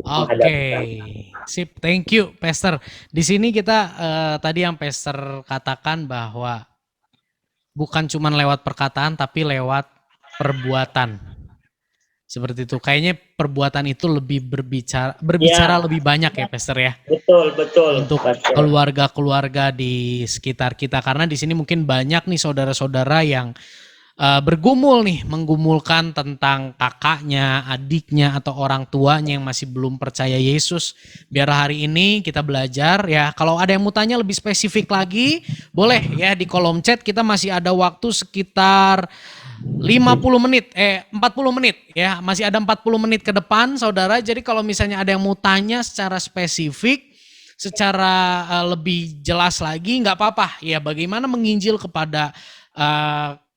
Oke, sip. Thank you, Pastor. Di sini kita tadi yang Pastor katakan bahwa bukan cuma lewat perkataan tapi lewat perbuatan. Seperti itu. Kayaknya perbuatan itu lebih berbicara ya, lebih banyak ya, Pastor ya. Betul. Untuk keluarga-keluarga di sekitar kita, karena di sini mungkin banyak nih saudara-saudara yang bergumul nih, menggumulkan tentang kakaknya, adiknya atau orang tuanya yang masih belum percaya Yesus. Biar hari ini kita belajar ya. Kalau ada yang mau tanya lebih spesifik lagi, boleh ya di kolom chat. Kita masih ada waktu sekitar 40 menit ya, masih ada 40 menit ke depan saudara. Jadi kalau misalnya ada yang mau tanya secara spesifik, secara lebih jelas lagi nggak apa-apa ya, bagaimana menginjil kepada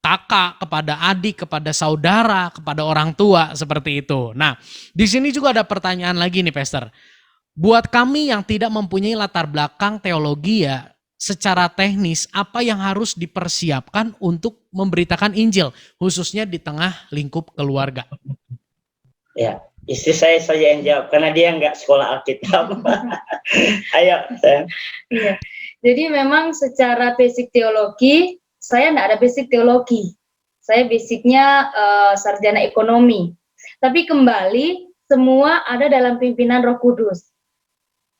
kakak, kepada adik, kepada saudara, kepada orang tua, seperti itu. Nah, di sini juga ada pertanyaan lagi nih Pastor. Buat kami yang tidak mempunyai latar belakang teologi ya, secara teknis apa yang harus dipersiapkan untuk memberitakan Injil, khususnya di tengah lingkup keluarga? Ya, istri saya saja yang jawab karena dia nggak sekolah Alkitab. Ayo, saya. Iya. Jadi memang secara basic teologi, saya nggak ada basic teologi. Saya basicnya sarjana ekonomi. Tapi kembali semua ada dalam pimpinan Roh Kudus.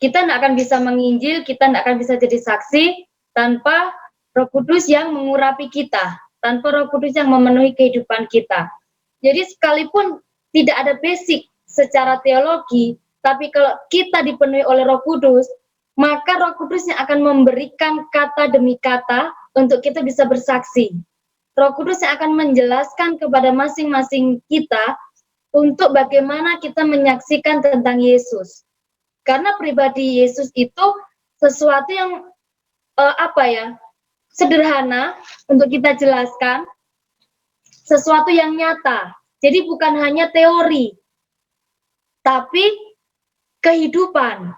Kita tidak akan bisa menginjil, kita tidak akan bisa jadi saksi tanpa Roh Kudus yang mengurapi kita, tanpa Roh Kudus yang memenuhi kehidupan kita. Jadi sekalipun tidak ada basic secara teologi, tapi kalau kita dipenuhi oleh Roh Kudus, maka Roh Kudus yang akan memberikan kata demi kata untuk kita bisa bersaksi. Roh Kudus yang akan menjelaskan kepada masing-masing kita untuk bagaimana kita menyaksikan tentang Yesus. Karena pribadi Yesus itu sesuatu yang sederhana untuk kita jelaskan, sesuatu yang nyata. Jadi bukan hanya teori, tapi kehidupan.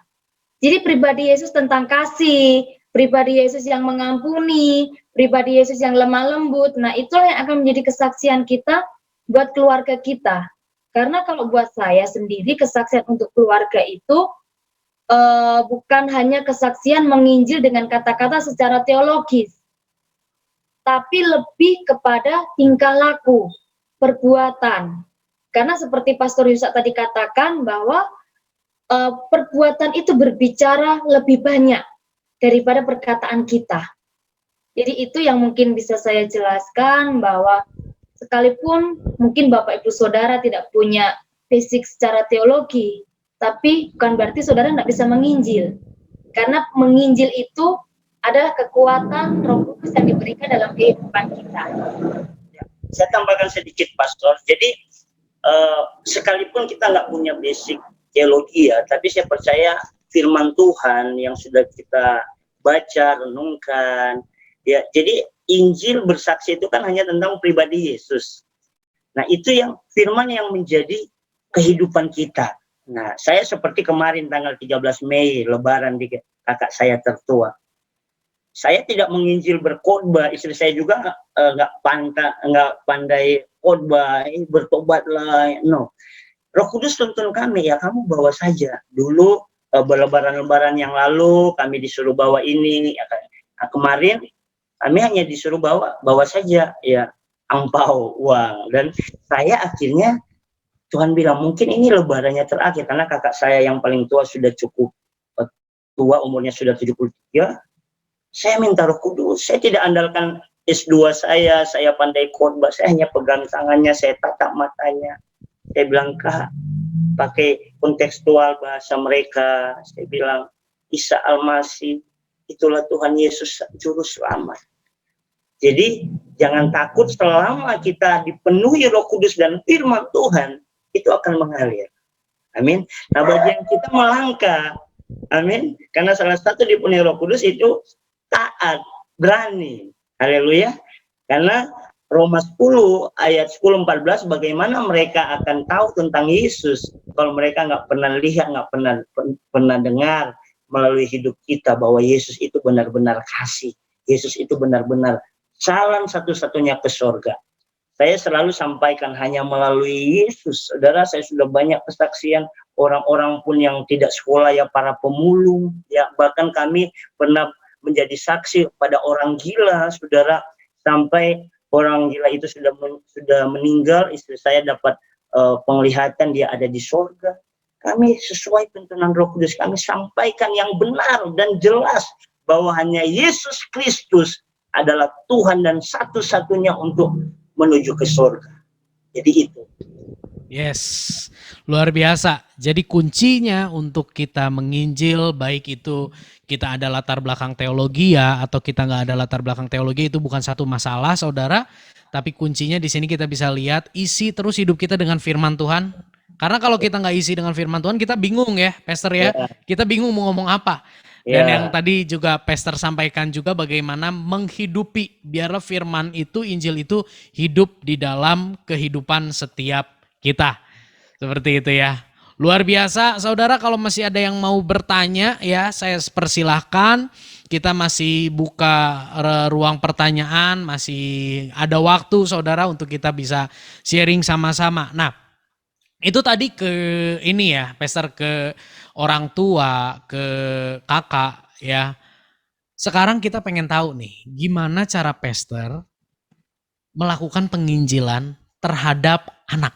Jadi pribadi Yesus tentang kasih, pribadi Yesus yang mengampuni, pribadi Yesus yang lemah lembut. Nah, itulah yang akan menjadi kesaksian kita buat keluarga kita. Karena kalau buat saya sendiri, kesaksian untuk keluarga itu bukan hanya kesaksian menginjil dengan kata-kata secara teologis, tapi lebih kepada tingkah laku, perbuatan. Karena seperti Pastor Yusak tadi katakan bahwa perbuatan itu berbicara lebih banyak daripada perkataan kita. Jadi itu yang mungkin bisa saya jelaskan, bahwa sekalipun mungkin Bapak Ibu Saudara tidak punya basic secara teologi, tapi bukan berarti saudara tidak bisa menginjil. Karena menginjil itu adalah kekuatan Roh Kudus yang diberikan dalam kehidupan kita. Saya tambahkan sedikit, Pastor. Jadi sekalipun kita nggak punya basic teologi ya, tapi saya percaya firman Tuhan yang sudah kita baca, renungkan, ya. Jadi Injil bersaksi itu kan hanya tentang pribadi Yesus. Nah, itu yang firman yang menjadi kehidupan kita. Nah, saya seperti kemarin tanggal 13 Mei, lebaran di kakak saya tertua. Saya tidak menginjil berkhotbah, istri saya juga nggak pandai khotbah, bertobatlah, no. Roh Kudus tuntun kami, ya kamu bawa saja. Dulu berlebaran-lebaran yang lalu kami disuruh bawa ini, ya, kemarin kami hanya disuruh bawa saja ya angpau, uang. Dan saya akhirnya Tuhan bilang mungkin ini lebarannya terakhir, karena kakak saya yang paling tua sudah cukup tua, umurnya sudah 73. Saya minta Roh Kudus. Saya tidak andalkan S2 saya pandai khotbah, saya hanya pegang tangannya, saya tatap matanya. Saya bilang, Kak, pakai kontekstual bahasa mereka. Saya bilang, Isa Al-Masih, itulah Tuhan Yesus Juru Selamat. Jadi, jangan takut selama kita dipenuhi Roh Kudus dan firman Tuhan, itu akan mengalir. Amin. Nah, bagian kita melangkah. Amin. Karena salah satu dipenuhi Roh Kudus itu taat, berani. Haleluya. Karena Roma 10 ayat 10-14, bagaimana mereka akan tahu tentang Yesus kalau mereka nggak pernah lihat, nggak pernah dengar melalui hidup kita bahwa Yesus itu benar-benar kasih, Yesus itu benar-benar jalan satu-satunya ke surga. Saya selalu sampaikan hanya melalui Yesus. Saudara, saya sudah banyak kesaksian orang-orang pun yang tidak sekolah, ya para pemulung, ya bahkan kami pernah menjadi saksi pada orang gila, saudara, sampai orang gila itu sudah meninggal, istri saya dapat penglihatan dia ada di surga. Kami sesuai tuntunan Roh Kudus, kami sampaikan yang benar dan jelas bahwa hanya Yesus Kristus adalah Tuhan dan satu-satunya untuk menuju ke surga. Jadi itu. Yes, luar biasa. Jadi kuncinya untuk kita menginjil, baik itu kita ada latar belakang teologi ya, atau kita nggak ada latar belakang teologi, itu bukan satu masalah, saudara. Tapi kuncinya di sini kita bisa lihat, isi terus hidup kita dengan firman Tuhan. Karena kalau kita nggak isi dengan firman Tuhan, kita bingung ya, Pastor ya. Kita bingung mau ngomong apa. Dan yang tadi juga Pastor sampaikan juga bagaimana menghidupi, biarlah firman itu, Injil itu hidup di dalam kehidupan setiap kita. Seperti itu ya. Luar biasa, saudara. Kalau masih ada yang mau bertanya ya, saya persilahkan. Kita masih buka ruang pertanyaan, masih ada waktu saudara untuk kita bisa sharing sama-sama. Nah, itu tadi ke ini ya, Pastor, ke orang tua, ke kakak ya. Sekarang kita pengen tahu nih, gimana cara Pastor melakukan penginjilan terhadap anak.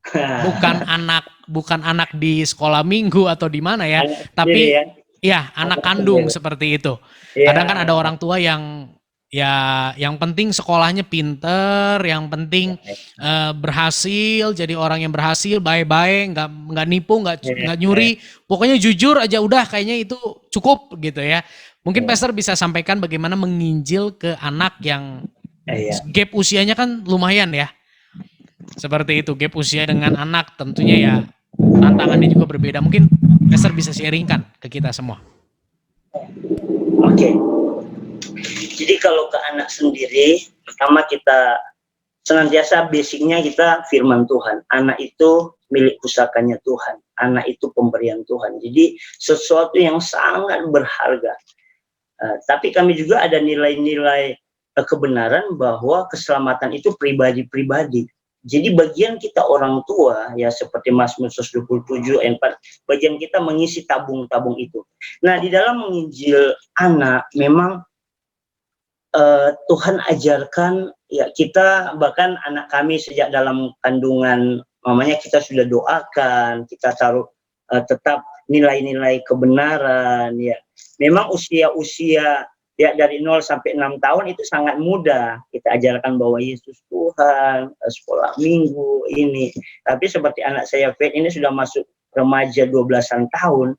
Bukan anak bukan anak di sekolah minggu atau di mana ya, Anak sendiri tapi ya. ya anak kandung seperti itu. Kadang kan ada Ya. orang tua yang ya yang penting sekolahnya pinter, yang penting berhasil, jadi orang yang berhasil, baik-baik, nggak nipu, nggak nyuri, pokoknya jujur aja udah kayaknya itu cukup gitu ya. Mungkin Pastor bisa sampaikan bagaimana menginjil ke anak yang gap usianya kan lumayan ya. Seperti itu, gap usia dengan anak tentunya ya tantangannya juga berbeda. Mungkin Pastor bisa sharingkan ke kita semua. Oke. Jadi kalau ke anak sendiri, pertama kita senantiasa basicnya kita firman Tuhan. Anak itu milik pusakanya Tuhan. Anak itu pemberian Tuhan. Jadi sesuatu yang sangat berharga. Tapi kami juga ada nilai-nilai kebenaran bahwa keselamatan itu pribadi-pribadi. Jadi bagian kita orang tua, ya seperti Mazmur 27 ayat 4, bagian kita mengisi tabung-tabung itu. Nah, di dalam menginjil anak, memang Tuhan ajarkan, ya kita bahkan anak kami sejak dalam kandungan mamanya kita sudah doakan, kita taruh tetap nilai-nilai kebenaran, ya. Memang usia-usia ya dari 0 sampai 6 tahun itu sangat mudah. Kita ajarkan bahwa Yesus Tuhan, sekolah minggu ini. Tapi seperti anak saya Faith ini sudah masuk remaja 12-an tahun,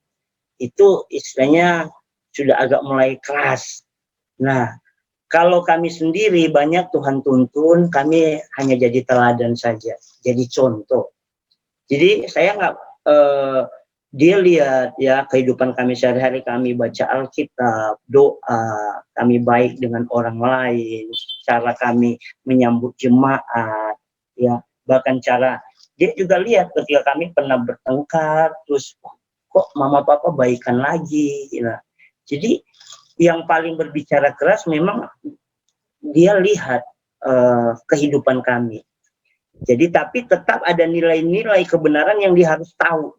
itu istilahnya sudah agak mulai keras. Nah, kalau kami sendiri banyak Tuhan tuntun, kami hanya jadi teladan saja, jadi contoh. Jadi saya nggak dia lihat ya kehidupan kami sehari-hari, kami baca Alkitab, doa, kami baik dengan orang lain, cara kami menyambut jemaat, ya bahkan cara dia juga lihat ketika kami pernah bertengkar, terus kok mama papa baikan lagi, ya. Jadi yang paling berbicara keras memang dia lihat kehidupan kami. Jadi tapi tetap ada nilai-nilai kebenaran yang dia harus tahu.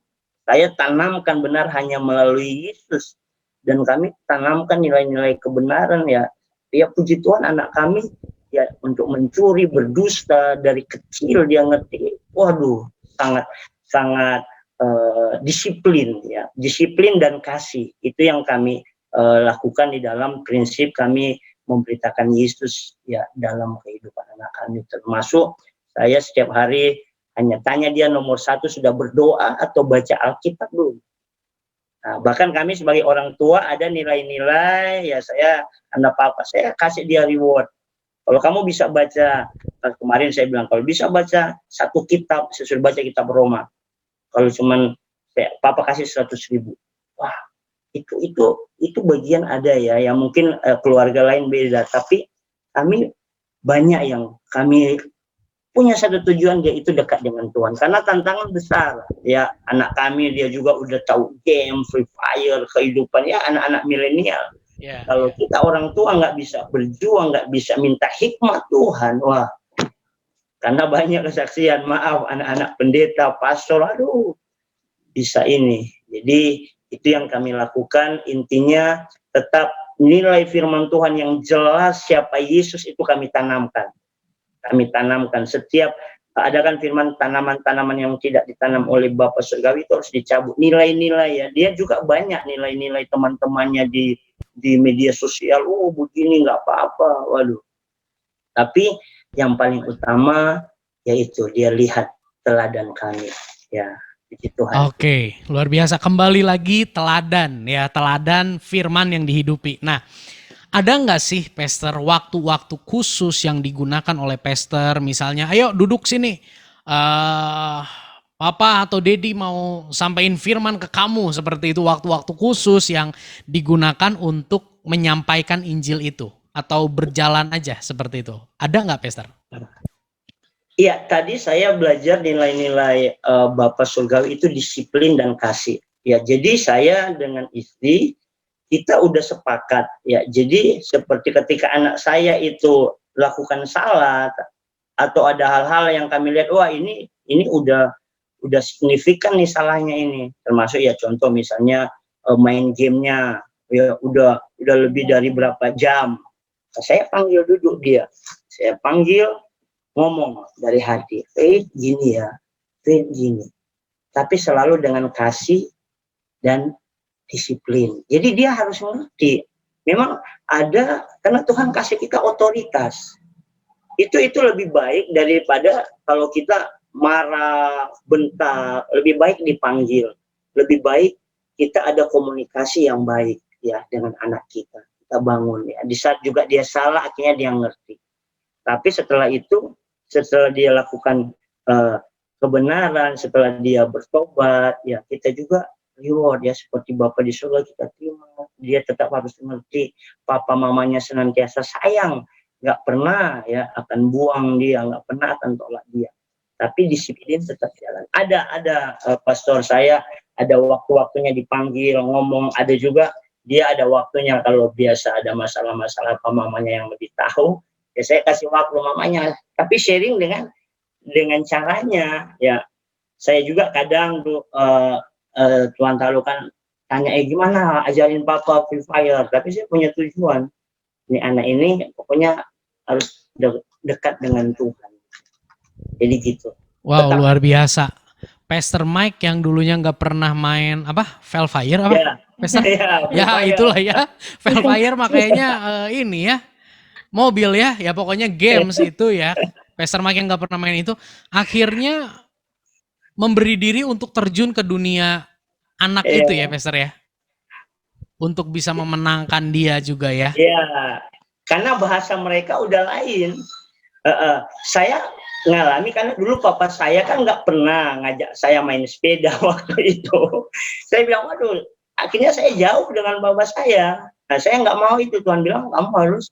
Saya tanamkan benar hanya melalui Yesus, dan kami tanamkan nilai-nilai kebenaran, ya. Ya puji Tuhan anak kami ya untuk mencuri, berdusta dari kecil dia ngerti. Waduh, sangat disiplin, ya. Disiplin dan kasih itu yang kami lakukan di dalam prinsip kami memberitakan Yesus ya dalam kehidupan anak kami. Termasuk saya setiap hari hanya tanya dia nomor 1 sudah berdoa atau baca Alkitab belum. Nah, bahkan kami sebagai orang tua ada nilai-nilai, ya saya anak papa saya kasih dia reward. Kalau kamu bisa baca, kemarin saya bilang kalau bisa baca 1 kitab, saya suruh baca kitab Roma. Kalau cuman papa kasih 100.000. Wah, itu bagian ada ya, yang mungkin keluarga lain beda, tapi kami banyak yang kami punya satu tujuan, dia itu dekat dengan Tuhan. Karena tantangan besar, ya anak kami dia juga udah tahu game, Free Fire, kehidupan ya anak-anak milenial. Kalau kita orang tua nggak bisa berjuang, nggak bisa minta hikmat Tuhan, wah. Karena banyak kesaksian, maaf anak-anak pendeta, pastor, aduh bisa ini. Jadi itu yang kami lakukan, intinya tetap nilai firman Tuhan yang jelas siapa Yesus itu kami tanamkan. Kami tanamkan setiap ada kan firman tanaman-tanaman yang tidak ditanam oleh Bapa Surgawi itu harus dicabut. Nilai-nilai ya, dia juga banyak nilai-nilai teman-temannya di media sosial. Oh begini nggak apa-apa, waduh. Tapi yang paling utama yaitu dia lihat teladan kami, ya. Oke, luar biasa. Kembali lagi teladan ya, teladan firman yang dihidupi. Nah, ada nggak sih Pastor waktu-waktu khusus yang digunakan oleh Pastor, misalnya ayo duduk sini, Papa atau Dedi mau sampaikan firman ke kamu, seperti itu, waktu-waktu khusus yang digunakan untuk menyampaikan Injil itu, atau berjalan aja seperti itu, ada nggak Pastor? Iya, tadi saya belajar nilai-nilai Bapak Surgawi itu disiplin dan kasih. Ya, jadi saya dengan istri kita udah sepakat ya. Jadi seperti ketika anak saya itu lakukan salah atau ada hal-hal yang kami lihat, wah ini udah signifikan nih salahnya ini. Termasuk ya contoh misalnya main gamenya ya udah lebih dari berapa jam. Saya panggil duduk dia. Saya panggil ngomong dari hati, Faith gini ya, Faith gini. tapi selalu dengan kasih dan disiplin. Jadi dia harus mengerti. Memang ada, karena Tuhan kasih kita otoritas. Itu lebih baik daripada kalau kita marah, bentak. Lebih baik dipanggil. Lebih baik kita ada komunikasi yang baik ya dengan anak kita. Kita bangun ya. Di saat juga dia salah, akhirnya dia ngerti. Tapi setelah itu, setelah dia lakukan kebenaran, setelah dia bertobat, ya kita juga reward ya, seperti Bapa di surga kita terima. Dia tetap harus mengerti papa mamanya senantiasa sayang, nggak pernah ya akan buang dia, nggak pernah akan tolak dia. Tapi disiplin tetap jalan. Ada pastor saya ada waktu-waktunya dipanggil ngomong, ada juga dia ada waktunya kalau biasa ada masalah-masalah apa mamanya yang lebih tahu, ya saya kasih waktu mamanya. Tapi sharing dengan caranya ya. Saya juga kadang tuh Tuan Talu kan tanya, gimana ajarin papa Free Fire, tapi saya punya tujuan, ini anak ini pokoknya harus dekat dengan Tuhan, jadi gitu. Wow, luar biasa. Pastor Mike yang dulunya nggak pernah main Velfire apa? Ya, Pastor? Ya itulah ya, Velfire makanya ini ya, mobil ya pokoknya games itu ya. Pastor Mike yang nggak pernah main itu, akhirnya memberi diri untuk terjun ke dunia anak itu ya, Pastor ya. Untuk bisa memenangkan dia juga ya. Iya, karena bahasa mereka udah lain. Saya ngalami karena dulu papa saya kan nggak pernah ngajak saya main sepeda waktu itu. Saya bilang, waduh, akhirnya saya jauh dengan bapak saya. Nah, saya nggak mau itu. Tuhan bilang, kamu harus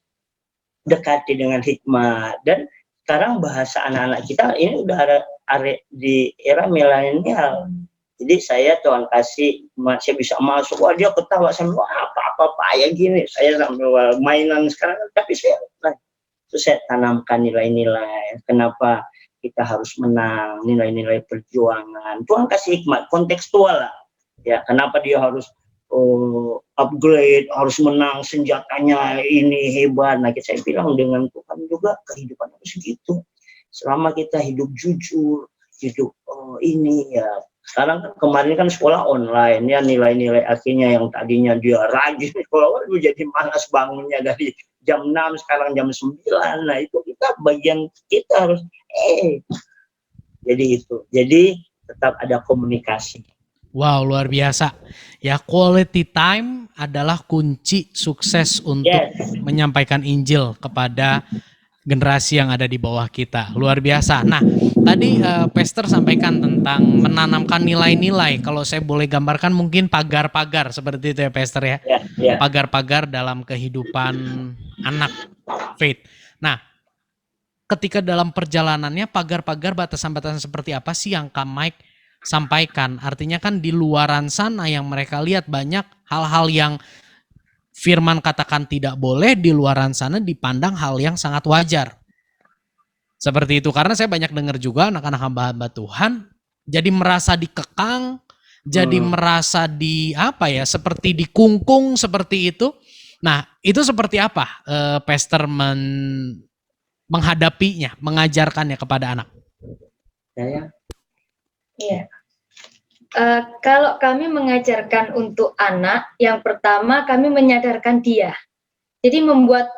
dekati dengan hikmat. Dan sekarang bahasa anak-anak kita ini udah ada di era milenial. Jadi saya Tuhan kasih, saya bisa masuk, wah dia ketawa sama apa ya gini, saya sambil mainan sekarang, tapi saya tanamkan nilai-nilai, kenapa kita harus menang, nilai-nilai perjuangan. Tuhan kasih hikmat, kontekstual lah, ya kenapa dia harus upgrade, harus menang, senjatanya ini hebat. Nah saya bilang dengan Tuhan juga kehidupan harus gitu. Selama kita hidup jujur, hidup ini ya. Sekarang kan kemarin kan sekolah online ya, nilai-nilai akhirnya yang tadinya dia rajin sekolah jadi malas bangunnya dari jam 6 sekarang jam 9. Nah itu kita bagian kita harus jadi itu. Jadi tetap ada komunikasi. Wow, luar biasa. Ya, quality time adalah kunci sukses untuk menyampaikan Injil kepada generasi yang ada di bawah kita. Luar biasa. Nah, tadi Pastor sampaikan tentang menanamkan nilai-nilai. Kalau saya boleh gambarkan mungkin pagar-pagar seperti itu ya Pastor ya. Pagar-pagar dalam kehidupan anak faith. Nah, ketika dalam perjalanannya pagar-pagar batasan-batasan seperti apa sih yang Kak Mike sampaikan? Artinya kan di luaran sana yang mereka lihat banyak hal-hal yang Firman katakan tidak boleh, di luaran sana dipandang hal yang sangat wajar. Seperti itu, karena saya banyak dengar juga anak-anak hamba-hamba Tuhan jadi merasa dikekang, jadi merasa seperti dikungkung seperti itu. Nah, itu seperti apa Pastor menghadapinya, mengajarkannya kepada anak? Iya. Kalau kami mengajarkan untuk anak, yang pertama kami menyadarkan dia. Jadi membuat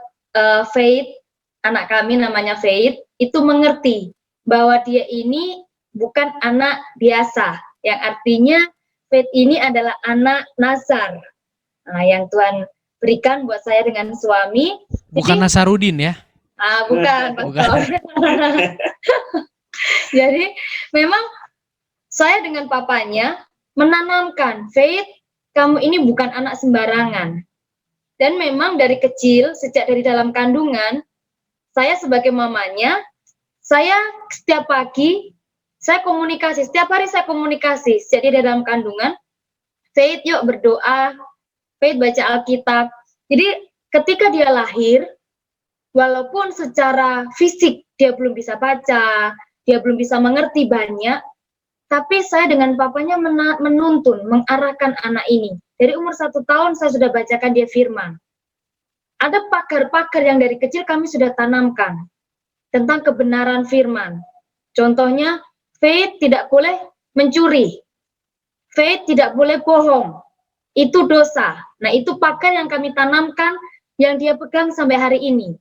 Faith, anak kami namanya Faith, itu mengerti bahwa dia ini bukan anak biasa. Yang artinya Faith ini adalah anak Nazar. Nah, yang Tuhan berikan buat saya dengan suami. Bukan jadi, Nasarudin ya? Bukan. Jadi memang saya dengan papanya menanamkan, Faith, kamu ini bukan anak sembarangan. Dan memang dari kecil, sejak dari dalam kandungan, saya sebagai mamanya, saya setiap pagi, saya komunikasi, setiap hari saya komunikasi. Sejak dari dalam kandungan, Faith yuk berdoa, Faith baca Alkitab. Jadi ketika dia lahir, walaupun secara fisik dia belum bisa baca, dia belum bisa mengerti banyak, tapi saya dengan papanya menuntun, mengarahkan anak ini. Dari umur 1 tahun saya sudah bacakan dia firman. Ada pagar-pagar yang dari kecil kami sudah tanamkan tentang kebenaran firman. Contohnya, Faith tidak boleh mencuri. Faith tidak boleh bohong. Itu dosa. Nah, itu pagar yang kami tanamkan, yang dia pegang sampai hari ini.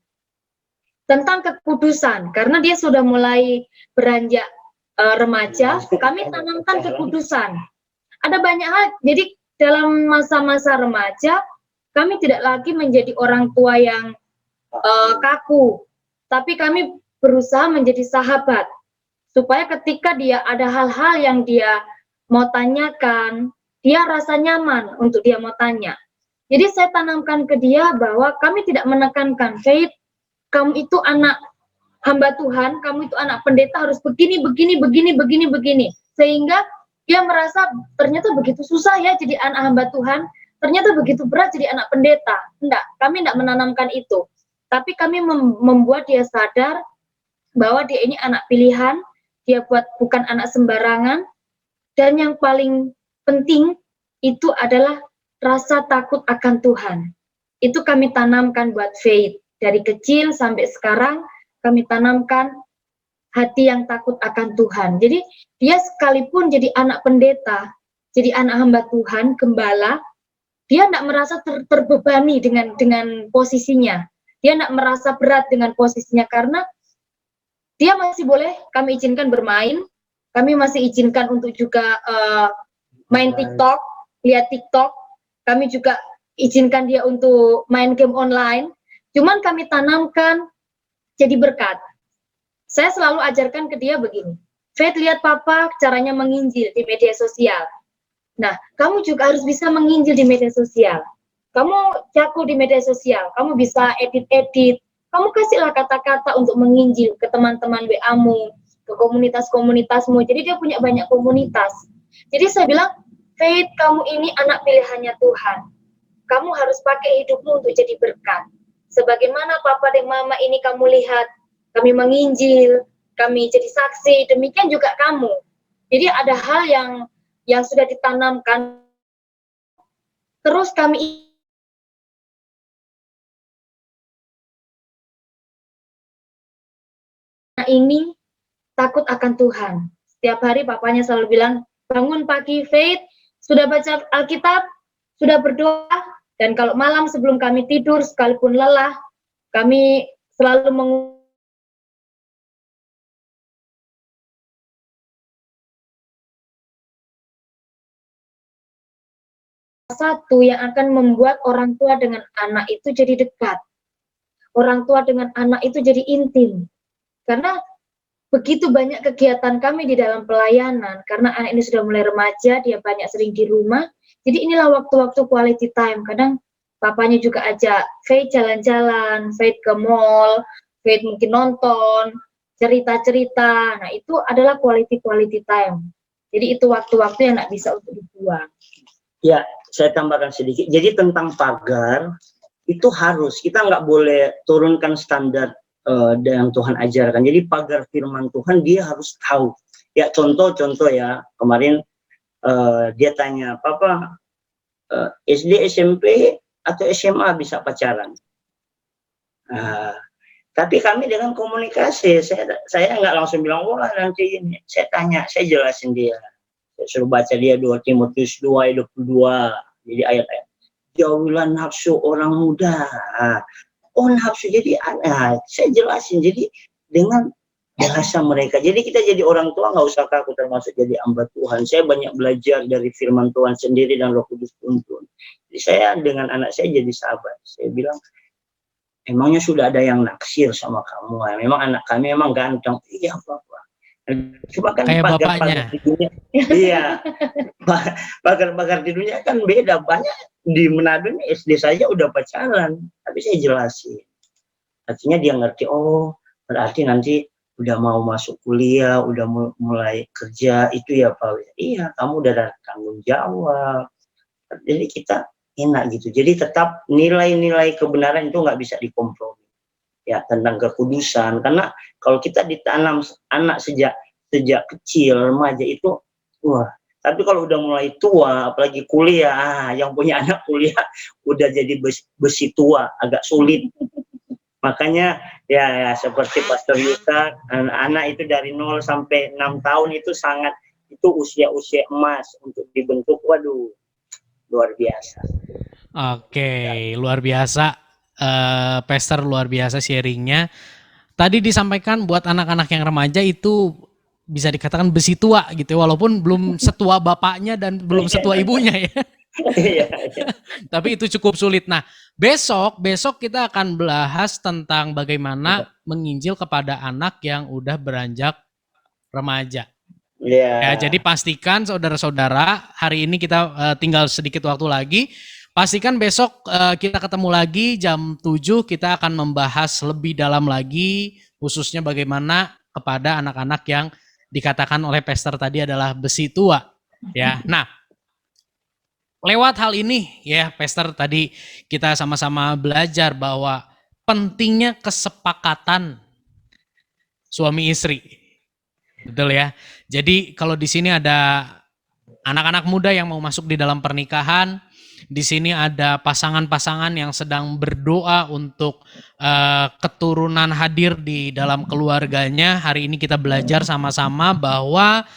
Tentang kekudusan, karena dia sudah mulai beranjak remaja, kami tanamkan kekudusan. Ada banyak hal, jadi dalam masa-masa remaja, kami tidak lagi menjadi orang tua yang kaku, tapi kami berusaha menjadi sahabat, supaya ketika dia ada hal-hal yang dia mau tanyakan, dia rasa nyaman untuk dia mau tanya. Jadi saya tanamkan ke dia bahwa kami tidak menekankan, Faith, kamu itu anak hamba Tuhan, kamu itu anak pendeta harus begini, begini. Sehingga dia merasa ternyata begitu susah ya jadi anak hamba Tuhan, ternyata begitu berat jadi anak pendeta. Enggak, kami tidak menanamkan itu. Tapi kami membuat dia sadar bahwa dia ini anak pilihan, dia bukan anak sembarangan, dan yang paling penting itu adalah rasa takut akan Tuhan. Itu kami tanamkan buat Faith. Dari kecil sampai sekarang kami tanamkan hati yang takut akan Tuhan. Jadi dia sekalipun jadi anak pendeta, jadi anak hamba Tuhan, gembala, dia tidak merasa terbebani dengan posisinya. Dia tidak merasa berat dengan posisinya karena dia masih boleh kami izinkan bermain, kami masih izinkan untuk juga main TikTok, lihat TikTok, kami juga izinkan dia untuk main game online. Cuman kami tanamkan jadi berkat. Saya selalu ajarkan ke dia begini, Faith, lihat papa caranya menginjil di media sosial. Nah, kamu juga harus bisa menginjil di media sosial. Kamu jago di media sosial, kamu bisa edit-edit, kamu kasihlah kata-kata untuk menginjil ke teman-teman WA-mu, ke komunitas-komunitasmu. Jadi dia punya banyak komunitas. Jadi saya bilang, Faith, kamu ini anak pilihannya Tuhan. Kamu harus pakai hidupmu untuk jadi berkat. Sebagaimana papa dan mama ini kamu lihat, kami menginjil, kami jadi saksi, demikian juga kamu. Jadi ada hal yang sudah ditanamkan, terus kami ini takut akan Tuhan. Setiap hari papanya selalu bilang, bangun pagi Faith, sudah baca Alkitab, sudah berdoa, dan kalau malam sebelum kami tidur, sekalipun lelah, kami selalu satu yang akan membuat orang tua dengan anak itu jadi dekat. Orang tua dengan anak itu jadi intim. Karena begitu banyak kegiatan kami di dalam pelayanan, karena anak ini sudah mulai remaja, dia banyak sering di rumah, jadi inilah waktu-waktu quality time. Kadang papanya juga ajak Faith jalan-jalan, Faith ke mall, Faith mungkin nonton, cerita-cerita. Nah, itu adalah quality time. Jadi itu waktu-waktu yang nggak bisa untuk dibuang. Ya, saya tambahkan sedikit. Jadi tentang pagar, itu harus, kita nggak boleh turunkan standar yang Tuhan ajarkan. Jadi pagar firman Tuhan, dia harus tahu. Ya, contoh ya, kemarin dia tanya, Papa, SD, SMP, atau SMA bisa pacaran? Tapi kami dengan komunikasi, saya nggak langsung bilang, wah nanti ini. Saya tanya, saya jelasin dia. Saya suruh baca dia 2 Timotius 2 ayat 22. Jadi ayat-ayat. Jauhilah nafsu orang muda. Oh, nafsu jadi saya jelasin. Jadi dengan bahasa mereka. Jadi kita jadi orang tua nggak usah kaku, termasuk jadi hamba Tuhan. Saya banyak belajar dari firman Tuhan sendiri dan Roh Kudus tuntun. Jadi saya dengan anak saya jadi sahabat. Saya bilang, emangnya sudah ada yang naksir sama kamu? Memang anak kami memang ganteng. Iya, Bapak. Cuma kan kayak pagar bapaknya. Di dunia, iya, pagar-pagar di dunia kan beda. Banyak di Manado ini SD saja udah pacaran. Tapi saya jelasin. Artinya dia ngerti, oh berarti nanti udah mau masuk kuliah, udah mulai kerja, itu ya Pak. Iya, kamu udah ada tanggung jawab. Jadi kita enak gitu. Jadi tetap nilai-nilai kebenaran itu nggak bisa dikompromi. Ya, tentang kekudusan. Karena kalau kita ditanam anak sejak kecil, remaja itu, wah. Tapi kalau udah mulai tua, apalagi kuliah, yang punya anak kuliah udah jadi besi tua, agak sulit. Makanya ya seperti Pastor Yuta, anak itu dari 0 sampai 6 tahun itu sangat itu usia-usia emas untuk dibentuk. Waduh, luar biasa. Oke, luar biasa. Pastor luar biasa sharingnya. Tadi disampaikan buat anak-anak yang remaja itu bisa dikatakan besi tua gitu ya, walaupun belum setua bapaknya dan belum setua ibunya ya. Iya, Tapi itu cukup sulit. Nah, besok kita akan bahas tentang bagaimana menginjil kepada anak yang udah beranjak remaja. Ya, jadi pastikan saudara-saudara, hari ini kita tinggal sedikit waktu lagi. Pastikan besok kita ketemu lagi jam 7, kita akan membahas lebih dalam lagi, khususnya bagaimana kepada anak-anak yang dikatakan oleh pastor tadi adalah besi tua. Ya, nah, lewat hal ini ya pastor tadi kita sama-sama belajar bahwa pentingnya kesepakatan suami istri. Betul ya. Jadi kalau di sini ada anak-anak muda yang mau masuk di dalam pernikahan, di sini ada pasangan-pasangan yang sedang berdoa untuk keturunan hadir di dalam keluarganya. Hari ini kita belajar sama-sama bahwa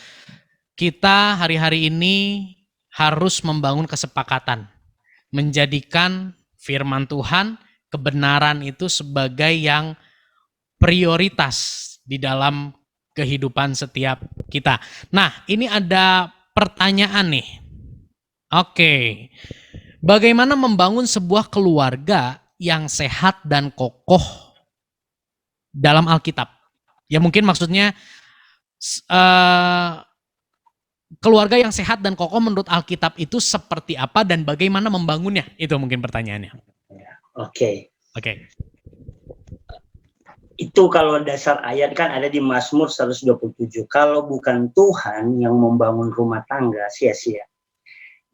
kita hari-hari ini harus membangun kesepakatan, menjadikan firman Tuhan, kebenaran itu sebagai yang prioritas di dalam kehidupan setiap kita. Nah, ini ada pertanyaan nih. Oke. Bagaimana membangun sebuah keluarga yang sehat dan kokoh dalam Alkitab? Ya mungkin maksudnya keluarga yang sehat dan kokoh menurut Alkitab itu seperti apa dan bagaimana membangunnya? Itu mungkin pertanyaannya. Oke. Itu kalau dasar ayat kan ada di Mazmur 127. Kalau bukan Tuhan yang membangun rumah tangga, sia-sia.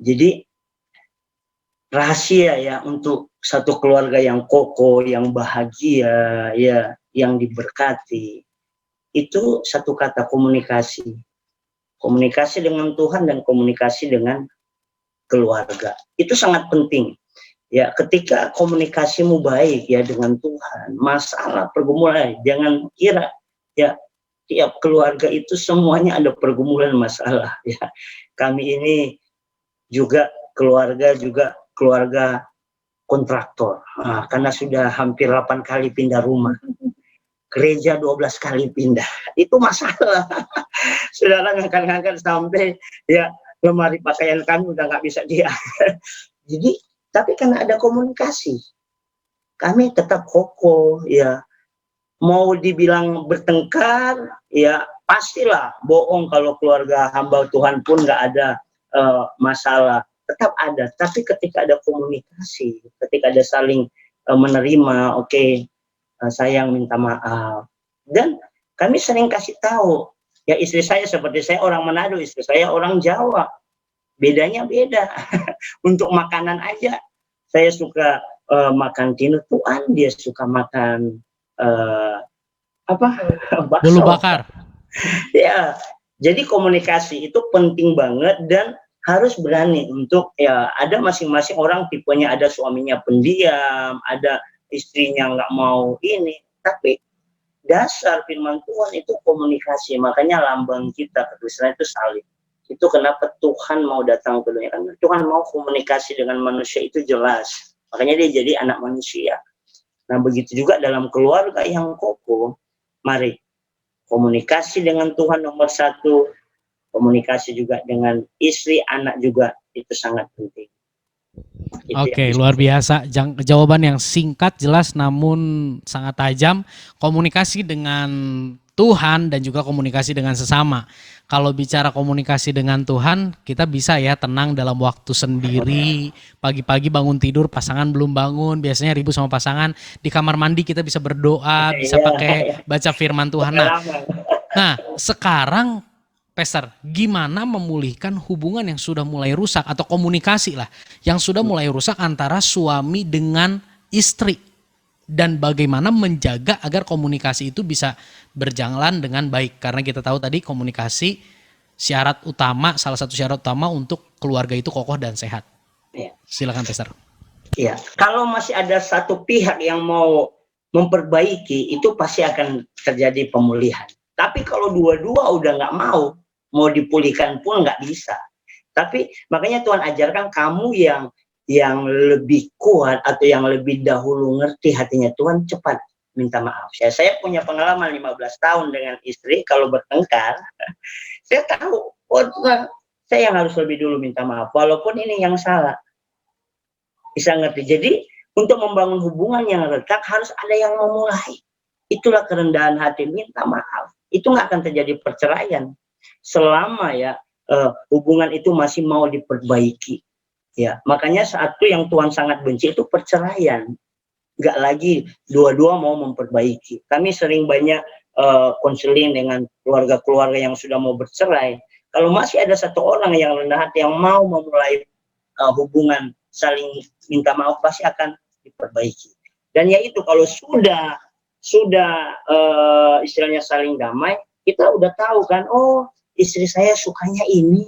Jadi rahasia ya untuk satu keluarga yang kokoh, yang bahagia, ya, yang diberkati, itu satu kata, komunikasi. Komunikasi dengan Tuhan dan komunikasi dengan keluarga. Itu sangat penting. Ya, ketika komunikasimu baik ya dengan Tuhan, masalah pergumulan, jangan kira ya tiap keluarga itu semuanya ada pergumulan masalah ya. Kami ini juga keluarga kontraktor. Nah, karena sudah hampir 8 kali pindah rumah. Gereja 12 kali pindah. Itu masalah. Saudara ngangkat-ngangkat sampai ya lemari pakaian kami udah nggak bisa diangkat. Jadi tapi karena ada komunikasi, kami tetap kokoh ya. Mau dibilang bertengkar, ya pastilah bohong kalau keluarga hamba Tuhan pun nggak ada masalah. Tetap ada. Tapi ketika ada komunikasi, ketika ada saling menerima, oke, sayang minta maaf. Dan kami sering kasih tahu, ya istri saya seperti saya orang Manado, istri saya orang Jawa. Bedanya beda. Untuk makanan aja, saya suka makan tinutuan, dia suka makan bakso. Bulu bakar. Ya, jadi komunikasi itu penting banget dan harus berani untuk ya ada masing-masing orang tipenya, ada suaminya pendiam, ada istrinya nggak mau ini, tapi dasar firman Tuhan itu komunikasi. Makanya lambang kita Kristen itu salib. Itu kenapa Tuhan mau datang ke dunia, kan Tuhan mau komunikasi dengan manusia, itu jelas. Makanya dia jadi anak manusia. Nah begitu juga dalam keluarga yang kokoh, mari komunikasi dengan Tuhan nomor 1, komunikasi juga dengan istri, anak juga, itu sangat penting. Oke, luar biasa. Jawaban yang singkat, jelas, namun sangat tajam. Komunikasi dengan Tuhan dan juga komunikasi dengan sesama. Kalau bicara komunikasi dengan Tuhan, kita bisa ya tenang dalam waktu sendiri. Pagi-pagi bangun tidur, pasangan belum bangun, biasanya ribut sama pasangan. Di kamar mandi kita bisa berdoa, bisa pakai baca firman Tuhan. Nah, sekarang Pastor, gimana memulihkan hubungan yang sudah mulai rusak atau komunikasi lah yang sudah mulai rusak antara suami dengan istri, dan bagaimana menjaga agar komunikasi itu bisa berjalan dengan baik, karena kita tahu tadi komunikasi syarat utama, salah satu syarat utama untuk keluarga itu kokoh dan sehat. Ya. Silakan Pastor. Ya, kalau masih ada satu pihak yang mau memperbaiki, itu pasti akan terjadi pemulihan. Tapi kalau dua-dua udah nggak mau, mau dipulihkan pun nggak bisa. Tapi makanya Tuhan ajarkan kamu yang lebih kuat atau yang lebih dahulu ngerti hatinya Tuhan, cepat minta maaf. Saya punya pengalaman 15 tahun dengan istri, kalau bertengkar, saya tahu, oh Tuhan, saya yang harus lebih dulu minta maaf, walaupun ini yang salah. Bisa ngerti. Jadi untuk membangun hubungan yang retak harus ada yang memulai. Itulah kerendahan hati, minta maaf. Itu nggak akan terjadi perceraian selama hubungan itu masih mau diperbaiki. Ya, makanya satu yang Tuhan sangat benci itu perceraian. Nggak lagi dua-dua mau memperbaiki. Kami sering banyak konseling dengan keluarga-keluarga yang sudah mau bercerai. Kalau masih ada satu orang yang rendah hati yang mau memulai hubungan saling minta maaf, pasti akan diperbaiki. Dan yaitu kalau sudah istilahnya saling damai, kita udah tahu kan, oh istri saya sukanya ini,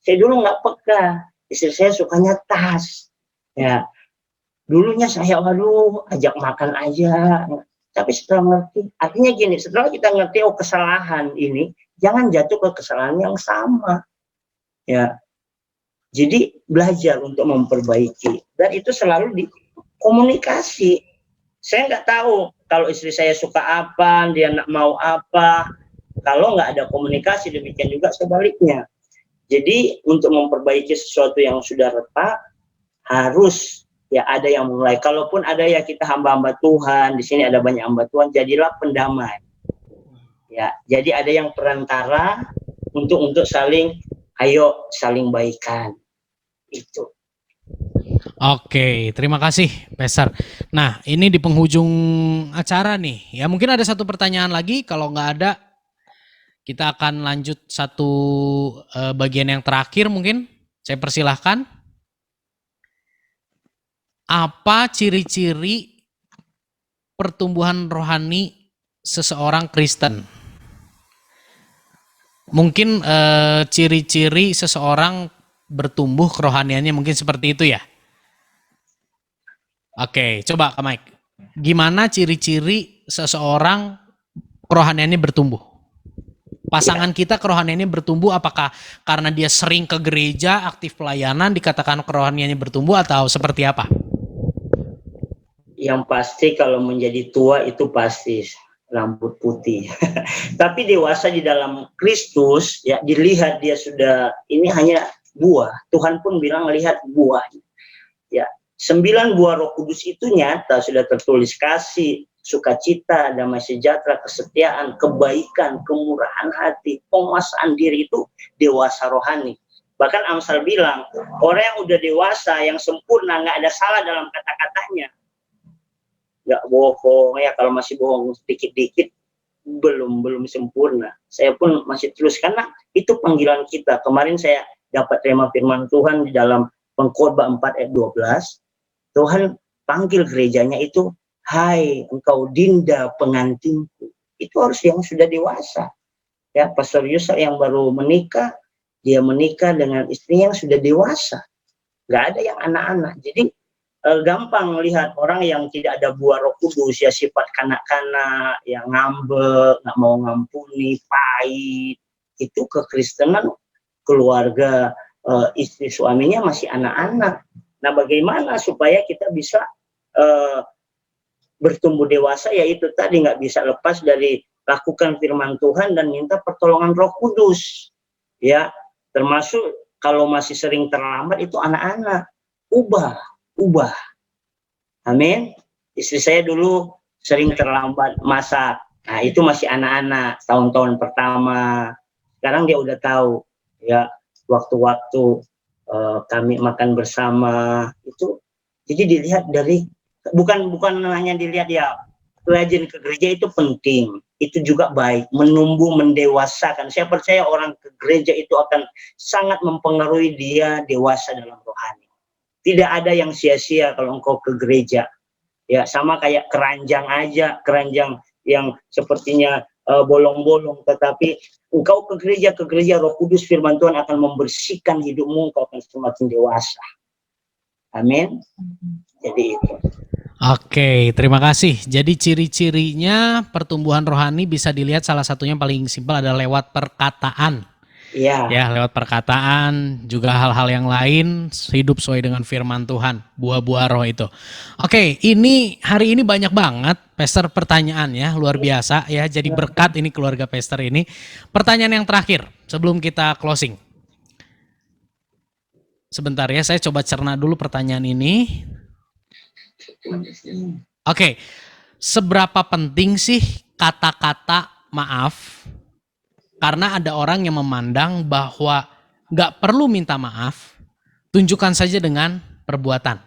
saya dulu nggak peka, istri saya sukanya tas, ya dulunya saya waduh ajak makan aja, tapi setelah ngerti, artinya gini, setelah kita ngerti oh kesalahan ini, jangan jatuh ke kesalahan yang sama, ya. Jadi belajar untuk memperbaiki, dan itu selalu di komunikasi. Saya nggak tahu kalau istri saya suka apa, dia nak mau apa. Kalau nggak ada komunikasi, demikian juga sebaliknya. Jadi untuk memperbaiki sesuatu yang sudah retak, harus ya ada yang mulai. Kalaupun ada ya kita hamba-hamba Tuhan, di sini ada banyak hamba Tuhan, jadilah pendamai. Ya, jadi ada yang perantara untuk saling, ayo saling baikan. Itu. Oke, terima kasih Peser. Nah, ini di penghujung acara nih. Ya mungkin ada satu pertanyaan lagi. Kalau nggak ada, kita akan lanjut satu bagian yang terakhir mungkin. Saya persilahkan. Apa ciri-ciri pertumbuhan rohani seseorang Kristen? Mungkin ciri-ciri seseorang bertumbuh kerohaniannya mungkin seperti itu ya. Oke, coba Kak Mike. Gimana ciri-ciri seseorang kerohaniannya bertumbuh? Pasangan kita kerohaniannya bertumbuh apakah karena dia sering ke gereja, aktif pelayanan, dikatakan kerohaniannya bertumbuh atau seperti apa? Yang pasti kalau menjadi tua itu pasti rambut putih. Tapi dewasa di dalam Kristus, ya dilihat dia sudah, ini hanya buah. Tuhan pun bilang lihat buah. Ya, 9 buah Roh Kudus itu nyata, sudah tertulis kasih, sukacita, damai sejahtera, kesetiaan, kebaikan, kemurahan hati, penguasaan diri, itu dewasa rohani. Bahkan Amsal bilang, orang yang udah dewasa, yang sempurna, nggak ada salah dalam kata-katanya. Nggak bohong, ya kalau masih bohong sedikit-dikit, belum sempurna. Saya pun masih terus, karena itu panggilan kita. Kemarin saya dapat terima firman Tuhan di dalam Pengkhotbah 4 ayat 12. Tuhan panggil gerejanya itu, hai engkau dinda pengantinku. Itu harus yang sudah dewasa. Ya, Pastor Yusuf yang baru menikah, dia menikah dengan istrinya yang sudah dewasa. Nggak ada yang anak-anak. Jadi gampang melihat orang yang tidak ada buah Roh Kudus, ya sifat kanak-kanak, yang ngambek, nggak mau ngampuni, pahit. Itu kekristenan keluarga, istri suaminya masih anak-anak. Nah, bagaimana supaya kita bisa bertumbuh dewasa? Yaitu tadi, nggak bisa lepas dari lakukan firman Tuhan dan minta pertolongan Roh Kudus. Ya, termasuk kalau masih sering terlambat itu anak-anak, ubah. Amin. Istri saya dulu sering terlambat masak. Nah, itu masih anak-anak, tahun-tahun pertama. Sekarang dia udah tahu, ya waktu-waktu kami makan bersama itu. Jadi dilihat dari, bukan hanya dilihat ya rajin ke gereja itu penting, itu juga baik, menumbuh, mendewasakan. Saya percaya orang ke gereja itu akan sangat mempengaruhi dia dewasa dalam rohani. Tidak ada yang sia-sia kalau engkau ke gereja. Ya, sama kayak keranjang aja, keranjang yang sepertinya bolong-bolong, tetapi engkau ke gereja Roh Kudus, firman Tuhan akan membersihkan hidupmu, engkau akan semakin dewasa. Amin. Jadi itu. Oke, terima kasih. Jadi ciri-cirinya pertumbuhan rohani bisa dilihat, salah satunya paling simpel adalah lewat perkataan. Iya. Ya, lewat perkataan, juga hal-hal yang lain, hidup sesuai dengan firman Tuhan, buah-buah roh itu. Oke, ini hari ini banyak banget Pastor pertanyaan ya, luar biasa ya. Jadi berkat ini keluarga Pastor ini. Pertanyaan yang terakhir sebelum kita closing. Sebentar ya, saya coba cerna dulu pertanyaan ini. Oke, seberapa penting sih kata-kata maaf? Karena ada orang yang memandang bahwa nggak perlu minta maaf, tunjukkan saja dengan perbuatan.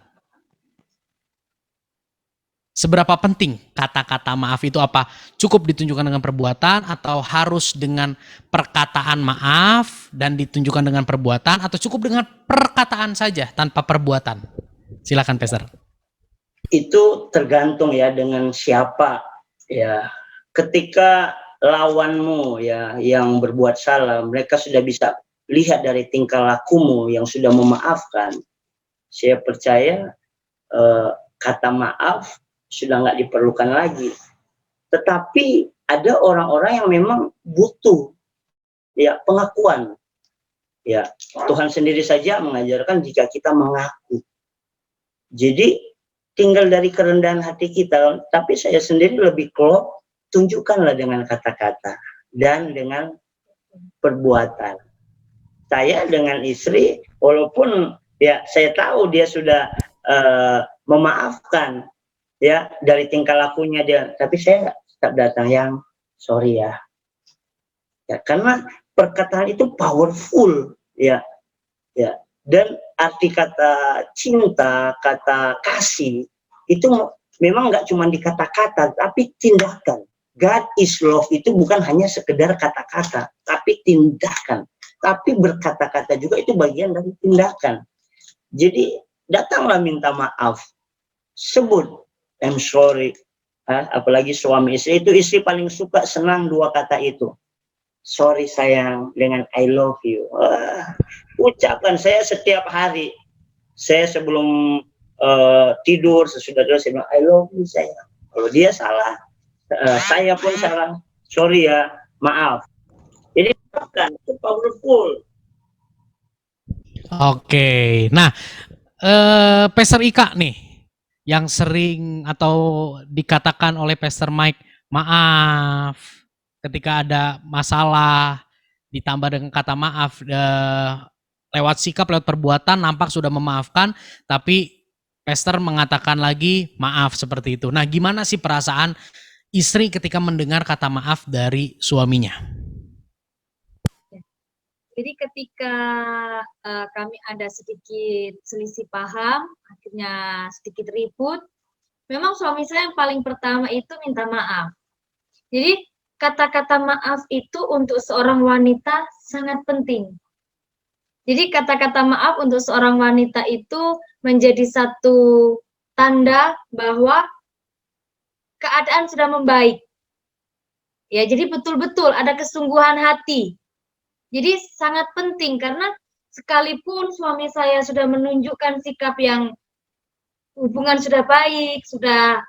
Seberapa penting kata-kata maaf itu, apa cukup ditunjukkan dengan perbuatan atau harus dengan perkataan maaf dan ditunjukkan dengan perbuatan, atau cukup dengan perkataan saja tanpa perbuatan? Silakan Pastor. Itu tergantung ya dengan siapa ya. Ketika lawanmu ya yang berbuat salah, mereka sudah bisa lihat dari tingkah lakumu yang sudah memaafkan. Saya percaya kata maaf sudah nggak diperlukan lagi. Tetapi ada orang-orang yang memang butuh ya pengakuan. Ya, Tuhan sendiri saja mengajarkan jika kita mengaku. Jadi tinggal dari kerendahan hati kita, tapi saya sendiri lebih klop, tunjukkanlah dengan kata-kata dan dengan perbuatan. Saya dengan istri, walaupun ya saya tahu dia sudah memaafkan ya dari tingkah lakunya dia, tapi saya tetap datang yang sorry ya. Ya, karena perkataan itu powerful ya. Ya. Dan arti kata cinta, kata kasih itu memang nggak cuma di kata-kata, tapi tindakan. God is love itu bukan hanya sekedar kata-kata, tapi tindakan. Tapi berkata-kata juga itu bagian dari tindakan. Jadi datanglah minta maaf, sebut I'm sorry. Apalagi suami istri, itu istri paling suka, senang dua kata itu. Sorry sayang dengan I love you. Ucapan saya setiap hari. Saya sebelum tidur, sesudah tidur saya bilang I love you sayang. Kalau dia salah, saya pun salah. Sorry ya, maaf. Jadi bukan itu powerful. Oke, nah Pastor Ika nih yang sering atau dikatakan oleh Pastor Mike maaf ketika ada masalah, ditambah dengan kata maaf lewat sikap, lewat perbuatan nampak sudah memaafkan, tapi Pastor mengatakan lagi maaf seperti itu. Nah, gimana sih perasaan istri ketika mendengar kata maaf dari suaminya? Jadi ketika kami ada sedikit selisih paham, akhirnya sedikit ribut, memang suami saya yang paling pertama itu minta maaf. Jadi kata-kata maaf itu untuk seorang wanita sangat penting. Jadi kata-kata maaf untuk seorang wanita itu menjadi satu tanda bahwa keadaan sudah membaik. Ya, jadi betul-betul ada kesungguhan hati. Jadi sangat penting karena sekalipun suami saya sudah menunjukkan sikap yang hubungan sudah baik, sudah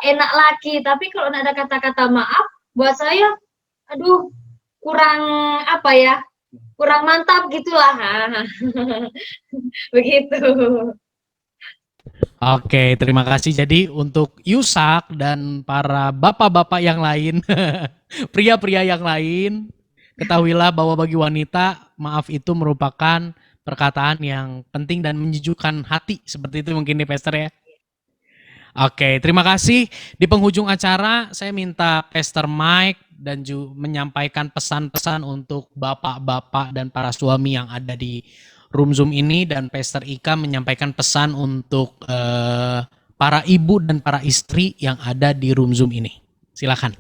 enak lagi, tapi kalau ada kata-kata maaf, buat saya, aduh, kurang apa ya, kurang mantap gitulah. Begitu. Oke, terima kasih. Jadi untuk Yusak dan para bapak-bapak yang lain, pria-pria yang lain, ketahuilah bahwa bagi wanita, maaf itu merupakan perkataan yang penting dan menyejukkan hati. Seperti itu mungkin nih Pastor ya. Oke, terima kasih. Di penghujung acara, saya minta Pastor Mike dan juga menyampaikan pesan-pesan untuk bapak-bapak dan para suami yang ada di room Zoom ini, dan Pastor Ika menyampaikan pesan untuk para ibu dan para istri yang ada di room Zoom ini. Silakan.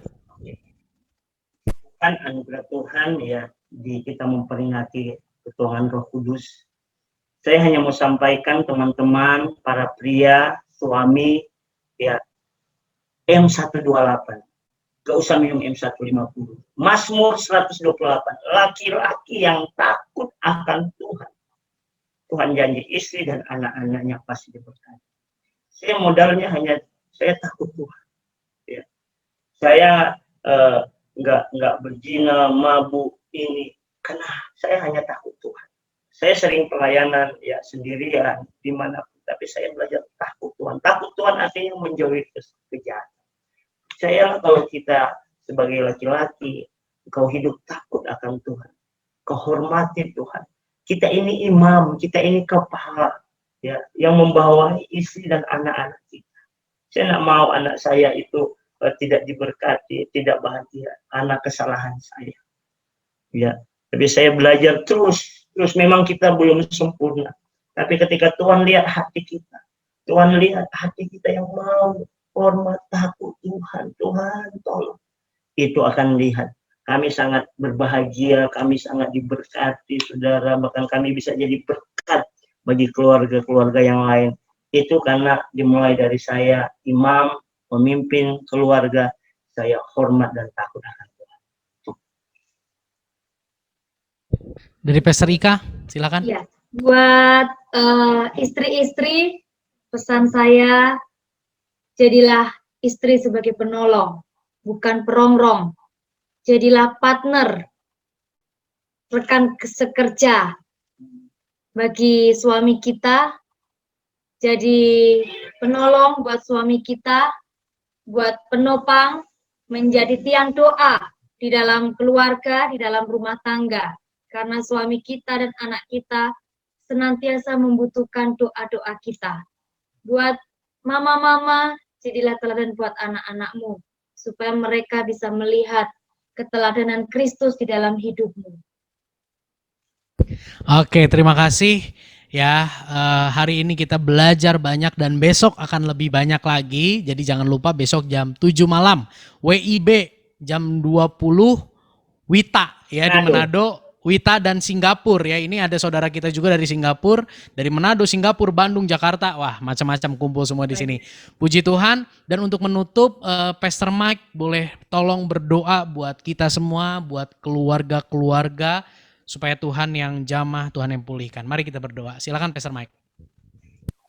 Kan anugerah Tuhan ya di kita memperingati ketuhanan Roh Kudus. Saya hanya mau sampaikan teman-teman, para pria, suami, ya M128. Gak usah minum M150. Mazmur 128. Laki-laki yang takut akan Tuhan. Tuhan janji istri dan anak-anaknya pasti diberkati. Saya modalnya hanya saya takut Tuhan. Ya. Saya nggak berzina, mabuk ini. Karena saya hanya takut Tuhan. Saya sering pelayanan ya sendirian dimanapun, tapi saya belajar takut Tuhan. Takut Tuhan artinya menjauhi kejahatan. Saya kalau kita sebagai laki-laki, kau hidup takut akan Tuhan, kau hormati Tuhan. Kita ini imam, kita ini kepala, ya, yang membawahi istri dan anak-anak kita. Saya tidak mau anak saya itu tidak diberkati, tidak bahagia, anak kesalahan saya. Ya, tapi saya belajar terus memang kita belum sempurna. Tapi ketika Tuhan lihat hati kita, Tuhan lihat hati kita yang mau hormat takut Tuhan, Tuhan tolong. Itu akan lihat. Kami sangat berbahagia, kami sangat diberkati, saudara. Bahkan kami bisa jadi berkat bagi keluarga-keluarga yang lain. Itu karena dimulai dari saya, imam, pemimpin keluarga, saya hormat dan takut akan Tuhan. Dari Pastor Ika, silakan. Ya, buat istri-istri, pesan saya, jadilah istri sebagai penolong, bukan perongrong. Jadilah partner, rekan sekerja bagi suami kita, jadi penolong buat suami kita, buat penopang, menjadi tiang doa di dalam keluarga, di dalam rumah tangga. Karena suami kita dan anak kita senantiasa membutuhkan doa-doa kita. Buat mama-mama, jadilah teladan buat anak-anakmu, supaya mereka bisa melihat keteladanan Kristus di dalam hidupmu. Oke, terima kasih. Ya, hari ini kita belajar banyak dan besok akan lebih banyak lagi. Jadi jangan lupa besok jam 7 malam, WIB jam 20, Wita ya di Manado. Wita dan Singapura ya, ini ada saudara kita juga dari Singapura, dari Manado, Singapura, Bandung, Jakarta, wah macam-macam kumpul semua di sini. Puji Tuhan. Dan untuk menutup, Pastor Mike boleh tolong berdoa buat kita semua, buat keluarga-keluarga, supaya Tuhan yang jamah, Tuhan yang pulihkan. Mari kita berdoa. Silakan Pastor Mike.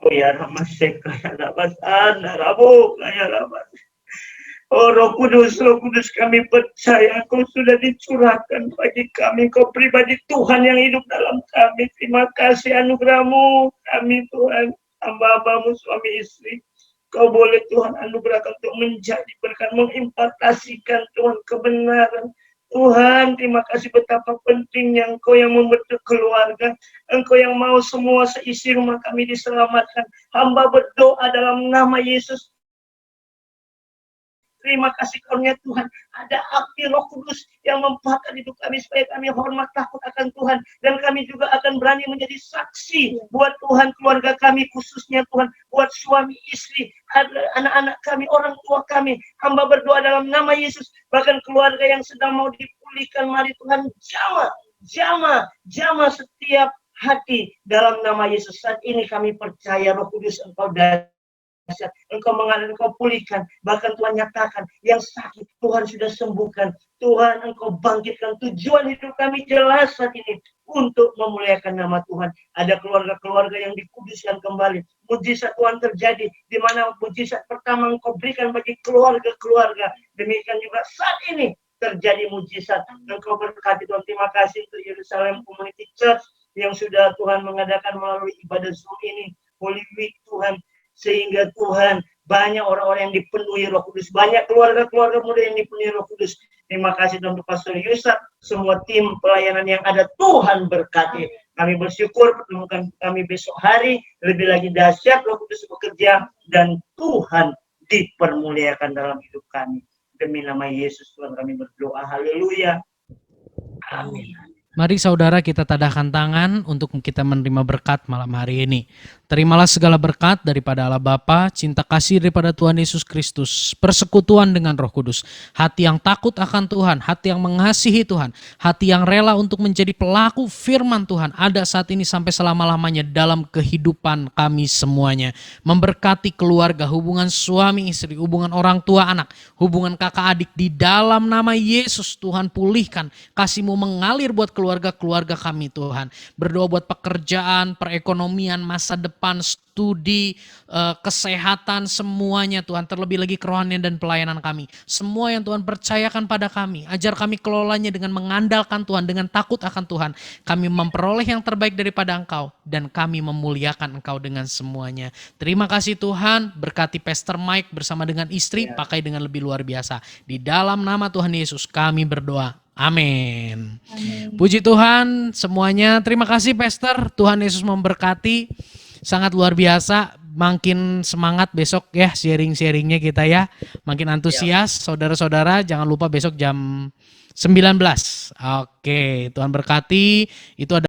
Oh ya, Ramasek, kaya dapat, Rabu, kaya dapat. Oh Roh Kudus kami percaya Kau sudah dicurahkan bagi kami, Kau pribadi Tuhan yang hidup dalam kami. Terima kasih anugerah-Mu kami Tuhan, hamba-hamba-Mu suami istri. Kau boleh Tuhan anugerahkan untuk menjadi berkat, mengimpartasikan Tuhan kebenaran. Tuhan, terima kasih betapa pentingnya Engkau yang membentuk keluarga, Engkau yang mau semua seisi rumah kami diselamatkan. Hamba berdoa dalam nama Yesus. Terima kasih karunia Tuhan, ada api Roh Kudus yang membakar hidup kami supaya kami hormat takut akan Tuhan, dan kami juga akan berani menjadi saksi buat Tuhan, keluarga kami khususnya Tuhan, buat suami istri, anak-anak kami, orang tua kami. Hamba berdoa dalam nama Yesus, bahkan keluarga yang sedang mau dipulihkan, mari Tuhan jamah setiap hati dalam nama Yesus. Saat ini kami percaya Roh Kudus Engkau Engkau mengalir, Engkau pulihkan, bahkan Tuhan nyatakan yang sakit Tuhan sudah sembuhkan. Tuhan, Engkau bangkitkan. Tujuan hidup kami jelas saat ini untuk memuliakan nama Tuhan. Ada keluarga-keluarga yang dikuduskan kembali. Mujizat Tuhan terjadi, di mana mujizat pertama Engkau berikan bagi keluarga-keluarga. Demikian juga saat ini terjadi mujizat. Engkau berkati Tuhan. Terima kasih untuk Yerusalem Community Church yang sudah Tuhan mengadakan melalui ibadah Zoom ini. Holy Week Tuhan. Sehingga Tuhan banyak orang-orang yang dipenuhi Roh Kudus, banyak keluarga-keluarga muda yang dipenuhi Roh Kudus. Terima kasih untuk Pastor Yusuf, semua tim pelayanan yang ada, Tuhan berkati. Kami bersyukur pertemukan kami besok hari, lebih lagi dahsyat Roh Kudus bekerja, dan Tuhan dipermuliakan dalam hidup kami. Demi nama Yesus Tuhan kami berdoa, haleluya, amin. Mari saudara kita tadahkan tangan untuk kita menerima berkat malam hari ini. Terimalah segala berkat daripada Allah Bapa, cinta kasih daripada Tuhan Yesus Kristus, persekutuan dengan Roh Kudus, hati yang takut akan Tuhan, hati yang mengasihi Tuhan, hati yang rela untuk menjadi pelaku firman Tuhan, ada saat ini sampai selama-lamanya dalam kehidupan kami semuanya. Memberkati keluarga, hubungan suami istri, hubungan orang tua anak, hubungan kakak adik, di dalam nama Yesus Tuhan pulihkan, kasih-Mu mengalir buat keluarga-keluarga kami Tuhan. Berdoa buat pekerjaan, perekonomian, masa depan, depan, studi, kesehatan, semuanya Tuhan. Terlebih lagi kerohanian dan pelayanan kami. Semua yang Tuhan percayakan pada kami. Ajar kami kelolanya dengan mengandalkan Tuhan, dengan takut akan Tuhan. Kami memperoleh yang terbaik daripada Engkau. Dan kami memuliakan Engkau dengan semuanya. Terima kasih Tuhan. Berkati Pastor Mike bersama dengan istri. Pakai dengan lebih luar biasa. Di dalam nama Tuhan Yesus kami berdoa. Amin. Puji Tuhan semuanya. Terima kasih Pastor. Tuhan Yesus memberkati. Sangat luar biasa. Makin semangat besok ya sharing-sharingnya kita ya. Makin antusias. Saudara-saudara jangan lupa besok jam 19. Oke, Tuhan berkati. Itu ada